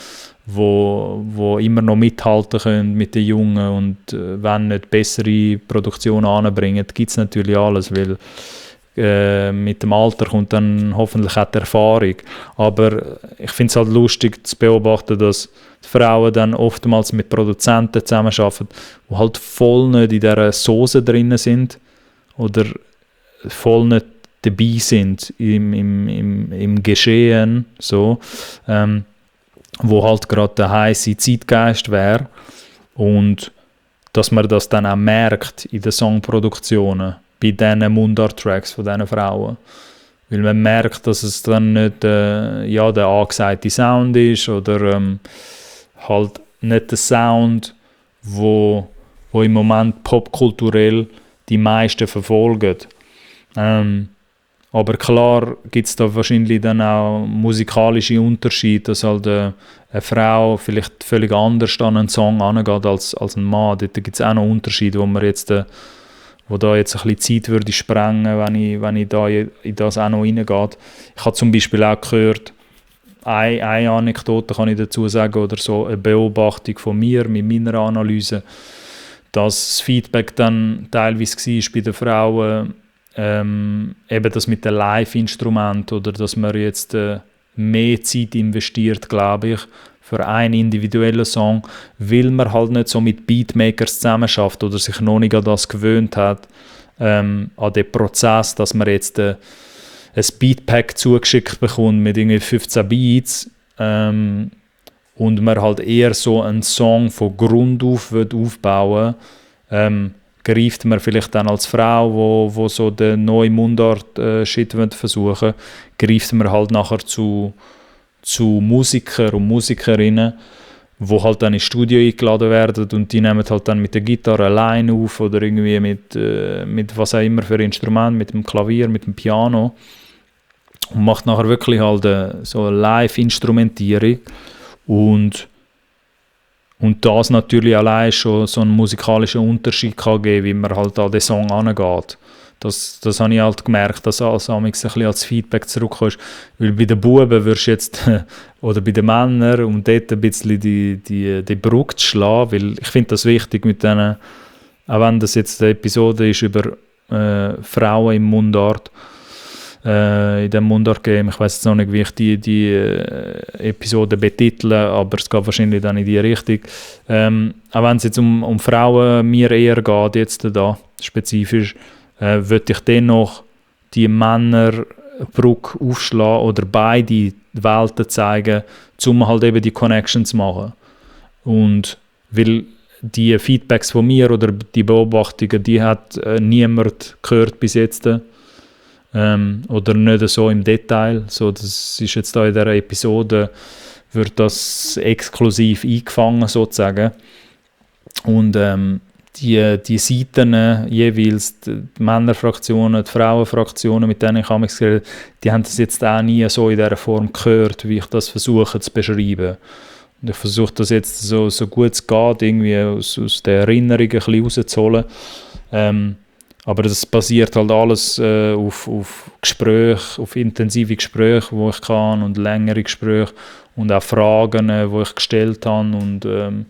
S1: wo immer noch mithalten können mit den Jungen und wenn nicht bessere Produktionen anbringen, gibt es natürlich alles, weil mit dem Alter kommt dann hoffentlich auch die Erfahrung. Aber ich finde es halt lustig zu beobachten, dass die Frauen dann oftmals mit Produzenten zusammenarbeiten, die halt voll nicht in dieser Soße drin sind oder voll nicht dabei sind im Geschehen, so, wo halt gerade der heisse Zeitgeist wäre und dass man das dann auch merkt in den Songproduktionen, bei diesen Mundart-Tracks von diesen Frauen. Weil man merkt, dass es dann nicht der angesagte Sound ist oder halt nicht der Sound, wo im Moment popkulturell die meisten verfolgen. Aber klar gibt es da wahrscheinlich dann auch musikalische Unterschiede, dass halt eine Frau vielleicht völlig anders an einen Song angeht als ein Mann. Dort gibt es auch noch Unterschiede, wo da jetzt ein bisschen Zeit würde sprengen, wenn ich da in das auch noch reingehe. Ich habe zum Beispiel auch gehört, eine Anekdote kann ich dazu sagen, oder so eine Beobachtung von mir mit meiner Analyse, dass das Feedback dann teilweise war bei den Frauen, eben das mit dem Live-Instrument oder dass man jetzt mehr Zeit investiert, glaube ich, für einen individuellen Song, weil man halt nicht so mit Beatmakers zusammenarbeitet oder sich noch nicht an das gewöhnt hat, an den Prozess, dass man jetzt ein Beatpack zugeschickt bekommt mit irgendwie 15 Beats und man halt eher so einen Song von Grund auf aufbauen will, greift man vielleicht dann als Frau, wo so den neuen Mundart-Shit versuchen, greift man halt nachher zu Musiker und Musikerinnen, die halt dann ins Studio eingeladen werden und die nehmen halt dann mit der Gitarre alleine auf oder irgendwie mit was auch immer für Instrument, mit dem Klavier, mit dem Piano und macht nachher wirklich halt so eine Live-Instrumentierung und das natürlich allein schon so einen musikalischen Unterschied kann geben, wie man halt an den Song angeht. Das habe ich halt gemerkt, dass alles ein bisschen als Feedback zurückkommt. Weil bei den Buben wirst du jetzt, oder bei den Männern, um dort ein bisschen die Brücke zu schlagen, weil ich finde das wichtig mit denen, auch wenn das jetzt eine Episode ist über Frauen im Mundart, in dem Mundart-Game, ich weiß jetzt noch nicht, wie ich die Episode betitle, aber es geht wahrscheinlich dann in die Richtung. Auch wenn es jetzt um Frauen mir eher geht, jetzt da spezifisch, würde ich dennoch die Männerbrücke aufschlagen oder beide Welten zeigen, um halt eben die Connections zu machen. Und weil die Feedbacks von mir oder die Beobachtungen, die hat niemand gehört bis jetzt. Oder nicht so im Detail. So, das ist jetzt da in dieser Episode, wird das exklusiv eingefangen sozusagen. Und die Seiten jeweils, die Männerfraktionen, die Frauenfraktionen, mit denen ich geredet, die haben das jetzt auch nie so in dieser Form gehört, wie ich das versuche zu beschreiben. Und ich versuche das jetzt so gut es geht, irgendwie aus der Erinnerung ein bisschen rauszuholen. Aber das basiert halt alles auf Gespräche, auf intensive Gespräche, die ich kann und längere Gespräche und auch Fragen, die ich gestellt habe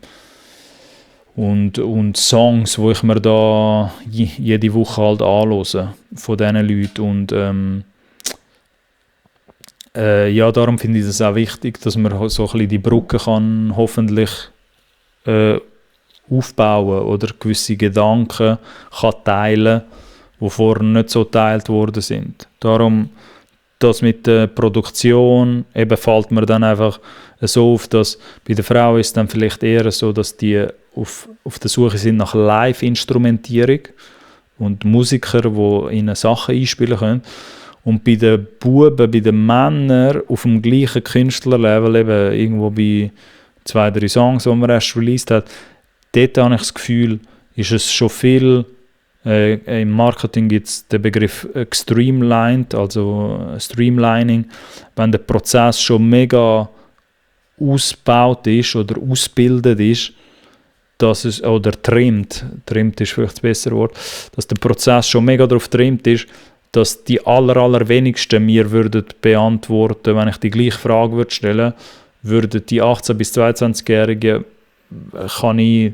S1: und Songs, die ich mir da jede Woche halt anhöre von diesen Leuten. Und darum finde ich es auch wichtig, dass man so ein bisschen die Brücke kann hoffentlich aufbauen oder gewisse Gedanken kann teilen, die vorher nicht so geteilt worden sind. Darum, das mit der Produktion, eben fällt mir dann einfach so auf, dass bei der Frau ist dann vielleicht eher so, dass die auf der Suche sind nach Live-Instrumentierung und Musiker, die ihnen Sachen einspielen können. Und bei den Buben, bei den Männern auf dem gleichen Künstlerlevel, eben irgendwo bei 2-3 Songs, die man erst released hat, dort habe ich das Gefühl, ist es schon viel, im Marketing gibt es den Begriff streamlined, also Streamlining, wenn der Prozess schon mega ausgebaut ist oder ausgebildet ist, dass es, oder trimmt ist vielleicht das bessere Wort, dass der Prozess schon mega darauf trimmt ist, dass die allerwenigsten mir würden beantworten, wenn ich die gleiche Frage würde stellen, würden die 18- bis 22-Jährigen, kann ich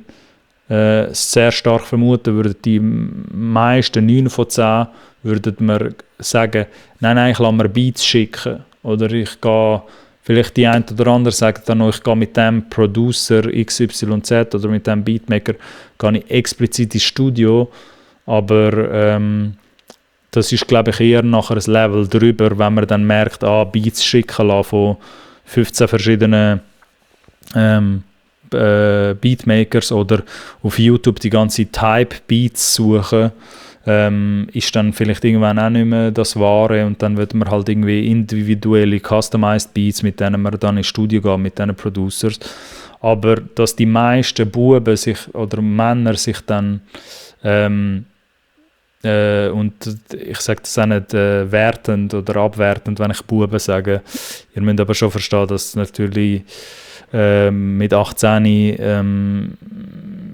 S1: sehr stark vermuten, würden die meisten 9 von 10 würden mir sagen, nein, ich lasse mir Beats schicken. Oder ich gehe, vielleicht die eine oder andere sagt dann noch, ich gehe mit dem Producer XYZ oder mit dem Beatmaker gehe ich explizit ins Studio, aber das ist, glaube ich, eher nachher ein Level drüber, wenn man dann merkt, Beats schicken lassen von 15 verschiedenen Beatmakers oder auf YouTube die ganze Type-Beats suchen, ist dann vielleicht irgendwann auch nicht mehr das Wahre und dann wird man halt irgendwie individuelle Customized Beats, mit denen man dann ins Studio geht, mit diesen Producers. Aber dass die meisten Buben sich oder Männer sich dann und ich sage das auch nicht wertend oder abwertend, wenn ich Buben sage. Ihr müsst aber schon verstehen, dass natürlich mit 18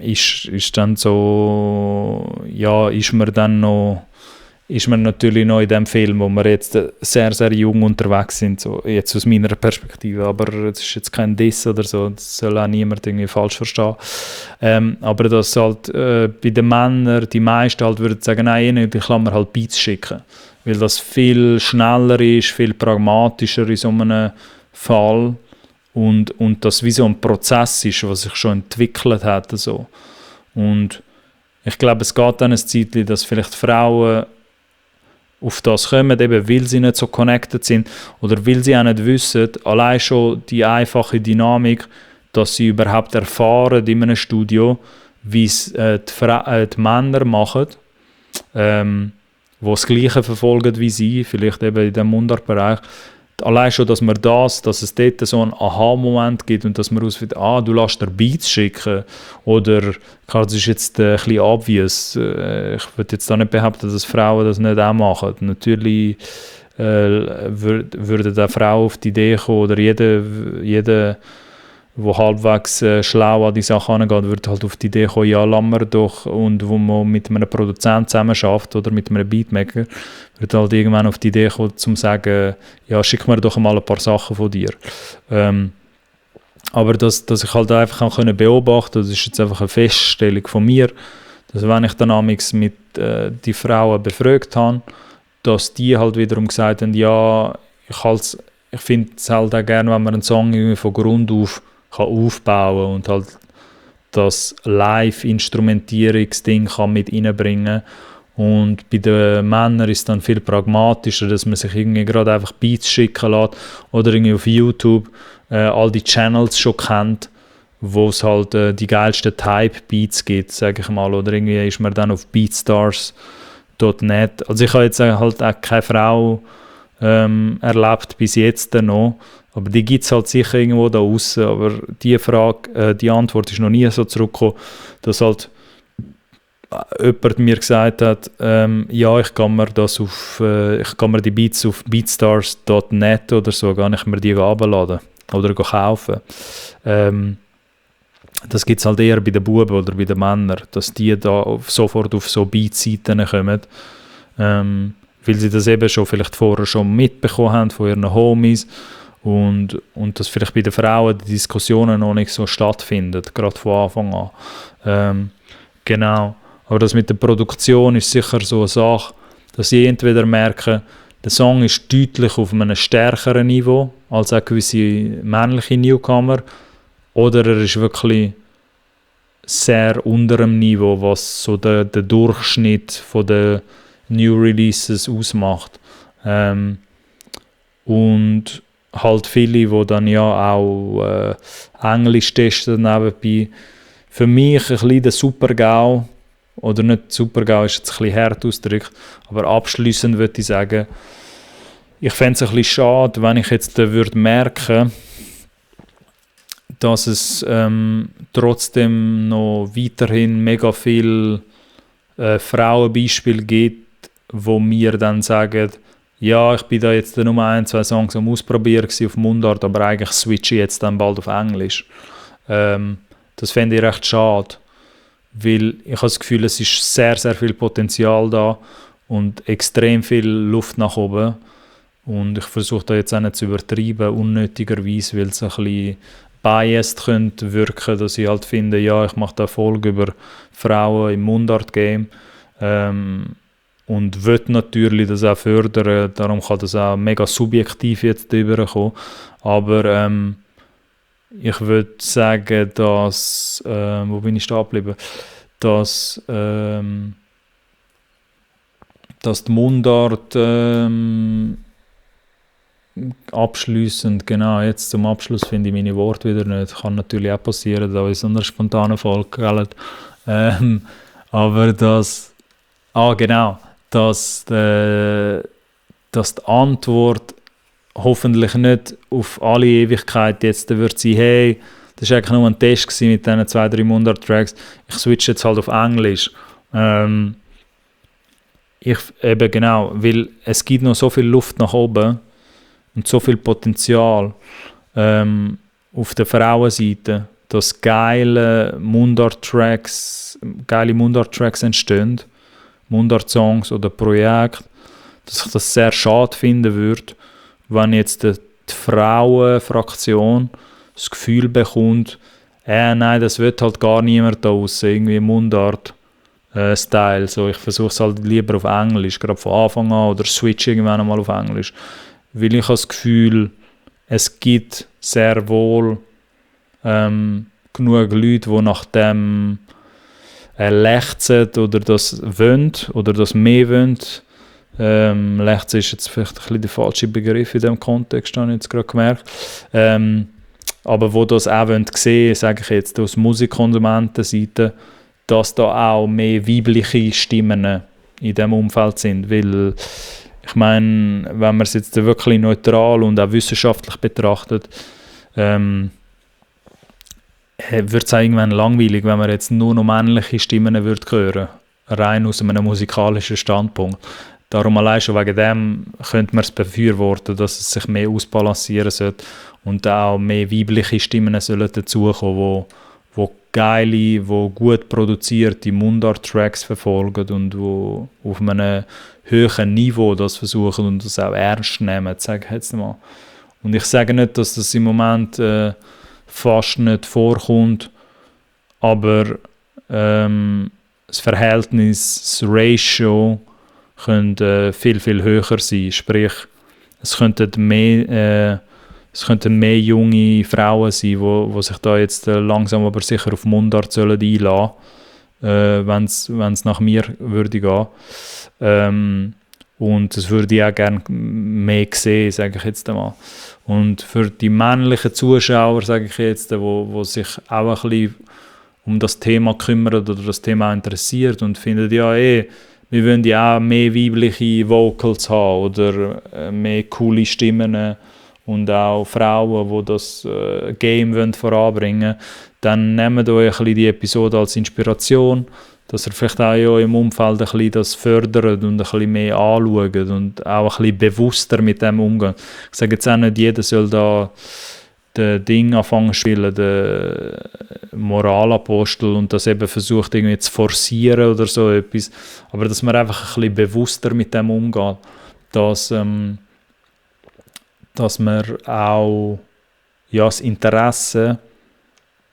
S1: ist dann so, ja, ist man natürlich noch in dem Film, wo wir jetzt sehr, sehr jung unterwegs sind, so jetzt aus meiner Perspektive, aber es ist jetzt kein Diss oder so, das soll auch niemand irgendwie falsch verstehen. Aber dass halt bei den Männern die meisten halt würden sagen, nein, ich kann mir halt Beats schicken, weil das viel schneller ist, viel pragmatischer in so einem Fall. Und das wie so ein Prozess ist, was sich schon entwickelt hat. So. Und ich glaube, es geht dann ein Zeitchen, dass vielleicht Frauen auf das kommen, eben weil sie nicht so connected sind oder weil sie auch nicht wissen, allein schon die einfache Dynamik, dass sie überhaupt erfahren in einem Studio, wie es die Männer machen, die das Gleiche verfolgen wie sie, vielleicht eben in dem Mundartbereich. Allein schon, dass es dort so einen Aha-Moment gibt und dass man ausfindet, du lässt dir Beats schicken oder, das ist jetzt ein bisschen obvious, ich würde jetzt da nicht behaupten, dass Frauen das nicht auch machen. Natürlich würden auch Frauen auf die Idee kommen oder jeder der halbwegs schlau an die Sache angeht, würde halt auf die Idee kommen, ja, lassen wir doch, und wo man mit einem Produzenten zusammenarbeitet oder mit einem Beatmaker, würde halt irgendwann auf die Idee kommen, zu sagen, ja, schick mir doch mal ein paar Sachen von dir. Aber dass ich halt einfach kann beobachten, das ist jetzt einfach eine Feststellung von mir, dass wenn ich dann amigs mit die Frauen befragt habe, dass die halt wiederum gesagt haben, ja, ich finde es halt auch gerne, wenn man einen Song irgendwie von Grund auf kann aufbauen und halt das Live-Instrumentierungsding kann mit reinbringen. Und bei den Männern ist es dann viel pragmatischer, dass man sich irgendwie gerade einfach Beats schicken lässt oder irgendwie auf YouTube all die Channels schon kennt, wo es halt die geilsten Type-Beats gibt, sage ich mal. Oder irgendwie ist man dann auf beatstars.net. Also ich habe jetzt halt auch keine Frau erlebt bis jetzt noch, aber die gibt es halt sicher irgendwo da draussen. Aber die Frage, die Antwort ist noch nie so zurückgekommen, dass halt jemand mir gesagt hat, ja, ich kann mir die Beats auf beatstars.net oder so, kann ich mir die runterladen oder kaufen. Das gibt es halt eher bei den Buben oder bei den Männern, dass die da sofort auf so Beat-Seiten kommen, weil sie das eben schon vielleicht vorher schon mitbekommen haben von ihren Homies und dass vielleicht bei den Frauen die Diskussionen noch nicht so stattfinden, gerade von Anfang an. Genau. Aber das mit der Produktion ist sicher so eine Sache, dass sie entweder merken, der Song ist deutlich auf einem stärkeren Niveau als auch gewisse männliche Newcomer, oder er ist wirklich sehr unter dem Niveau, was so der Durchschnitt von der New Releases ausmacht. Und halt viele, die dann ja auch Englisch testen nebenbei. Für mich ein bisschen der Super-GAU, oder nicht Super-GAU ist jetzt ein bisschen hart ausgedrückt, aber abschliessend würde ich sagen, ich fände es ein bisschen schade, wenn ich jetzt würde merken, dass es trotzdem noch weiterhin mega viele Frauenbeispiele gibt, wo mir dann sagen, ja, ich bin da jetzt nur 1-2 Songs am Ausprobieren auf Mundart, aber eigentlich switche ich jetzt dann bald auf Englisch. Das fände ich recht schade, weil ich habe das Gefühl, es ist sehr, sehr viel Potenzial da und extrem viel Luft nach oben. Und ich versuche da jetzt auch nicht zu übertreiben, unnötigerweise, weil es ein bisschen biased könnte wirken, dass ich halt finde, ja, ich mache da Folge über Frauen im Mundart-Game und will natürlich das auch fördern, darum kann das auch mega subjektiv jetzt rüberkommen, aber ich würde sagen, dass, wo bin ich stehen geblieben, dass die Mundart abschliessend, genau, jetzt zum Abschluss finde ich meine Worte wieder nicht. Kann natürlich auch passieren, da in so einer spontanen Folge. Aber genau, dass die Antwort hoffentlich nicht auf alle Ewigkeit jetzt wird sein, hey, das war eigentlich nur ein Test mit diesen 2-3 Mundart-Tracks, ich switche jetzt halt auf Englisch. Eben genau, weil es gibt noch so viel Luft nach oben und so viel Potenzial auf der Frauenseite, dass geile Mundart-Tracks entstehen, Mundart-Songs oder Projekte, dass ich das sehr schade finden würde, wenn jetzt die Frauenfraktion das Gefühl bekommt, nein, das wird halt gar niemand da aussen, irgendwie Mundart-Style. So, ich versuche es halt lieber auf Englisch, gerade von Anfang an, oder switch irgendwann einmal auf Englisch. Weil ich habe das Gefühl, es gibt sehr wohl genug Leute, die nach dem lechzen oder das wollen, oder das mehr wollen. Lechzen ist jetzt vielleicht ein bisschen der falsche Begriff in diesem Kontext, habe ich jetzt gerade gemerkt. Aber wo das auch sehen wollen, sage ich jetzt aus Musikkonsumentenseite, dass da auch mehr weibliche Stimmen in diesem Umfeld sind. Weil, ich meine, wenn man es jetzt wirklich neutral und auch wissenschaftlich betrachtet, wird es irgendwann langweilig, wenn man jetzt nur noch männliche Stimmen hören würde, rein aus einem musikalischen Standpunkt. Darum allein schon wegen dem könnte man es befürworten, dass es sich mehr ausbalancieren sollte und auch mehr weibliche Stimmen sollen dazukommen, wo geile, wo gut produzierte Mundart-Tracks verfolgen und wo auf einem höheren Niveau das versuchen und das auch ernst nehmen, sage ich jetzt mal. Und ich sage nicht, dass das im Moment fast nicht vorkommt, aber das Verhältnis, das Ratio könnte viel, viel höher sein. Sprich, es könnten mehr junge Frauen sein, die sich da jetzt langsam aber sicher auf Mundart sollen einlassen, wenn es nach mir würde gehen. Und das würde ich auch gerne mehr sehen, sage ich jetzt einmal. Und für die männlichen Zuschauer, sage ich jetzt, wo sich auch ein bisschen um das Thema kümmern oder das Thema interessiert und finden, ja, wir wollen ja auch mehr weibliche Vocals haben oder mehr coole Stimmen und auch Frauen, die das Game voranbringen wollen, dann nehmt euch ein bisschen die Episode als Inspiration, dass ihr vielleicht auch in eurem Umfeld ein bisschen das fördert und ein bisschen mehr anschaut und auch ein bisschen bewusster mit dem umgeht. Ich sage jetzt auch nicht, jeder soll da den Ding anfangen zu spielen, den Moralapostel und das eben versucht irgendwie zu forcieren oder so etwas, aber dass man einfach ein bisschen bewusster mit dem umgeht, dass man auch das Interesse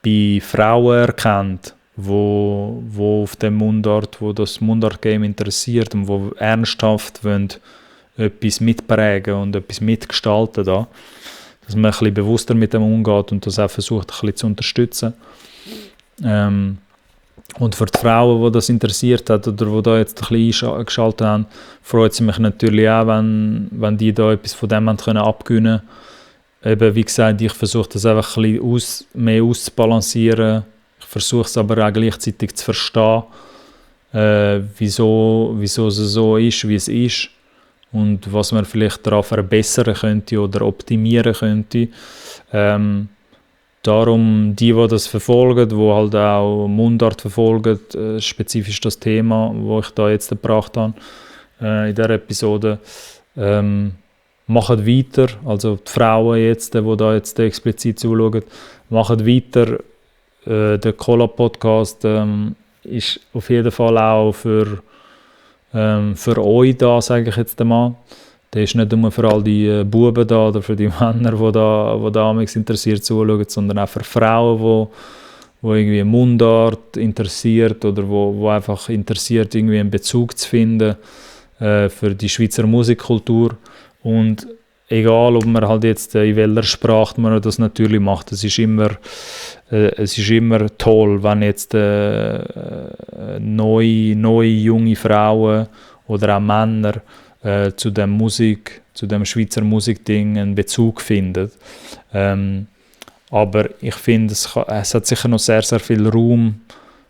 S1: bei Frauen erkennt, wo auf dem Mundart, wo das Mundart-Game interessiert und wo ernsthaft wollen, etwas mitprägen und etwas mitgestalten da. Dass man ein bisschen bewusster mit dem umgeht und das auch versucht, ein bisschen zu unterstützen. Und für die Frauen, die das interessiert hat oder die da jetzt ein bisschen eingeschaltet haben, freut es mich natürlich auch, wenn die da etwas von dem können abgewinnen können. Eben, wie gesagt, ich versuche das einfach ein bisschen mehr auszubalancieren. Ich versuche es aber auch gleichzeitig zu verstehen, wieso es so ist, wie es ist. Und was man vielleicht daran verbessern könnte oder optimieren könnte. Darum, die das verfolgen, die halt auch Mundart verfolgen, spezifisch das Thema, das ich da jetzt gebracht habe in dieser Episode, machen weiter, also die Frauen jetzt, die da jetzt explizit zuschauen, machen weiter. Der Cola-Podcast ist auf jeden Fall auch für euch da, sage ich jetzt einmal. Der ist nicht nur für all die Buben da oder für die Männer, die da interessiert zuschauen, sondern auch für Frauen, die irgendwie Mundart interessiert oder wo einfach interessiert, irgendwie einen Bezug zu finden für die Schweizer Musikkultur. Und egal, ob man halt jetzt in welcher Sprache man das natürlich macht, es ist immer toll, wenn jetzt neue junge Frauen oder auch Männer zu dem Schweizer Musikding einen Bezug finden. Aber ich finde, es hat sicher noch sehr, sehr viel Raum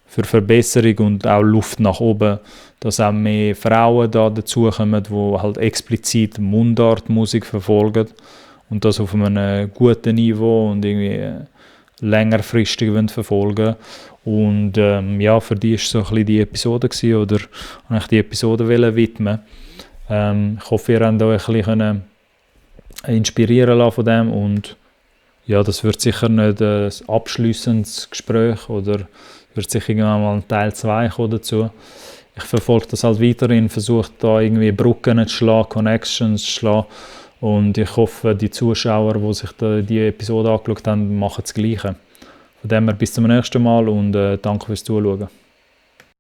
S1: für Verbesserung und auch Luft nach oben, dass auch mehr Frauen da dazukommen, die halt explizit Mundartmusik verfolgen und das auf einem guten Niveau und irgendwie längerfristig verfolgen. Und für die war so ein bisschen die Episode gewesen, oder habe ich die Episode widmen. Ich hoffe, ihr habt euch ein bisschen inspirieren lassen von dem und ja, das wird sicher nicht ein abschließendes Gespräch oder wird sicher irgendwann mal ein Teil 2 kommen dazu. Ich verfolge das halt weiterhin, versuche da irgendwie Brücken zu schlagen, Connections zu schlagen und ich hoffe, die Zuschauer, die sich die Episode angeschaut haben, machen das Gleiche. Von dem her bis zum nächsten Mal und danke fürs Zuschauen.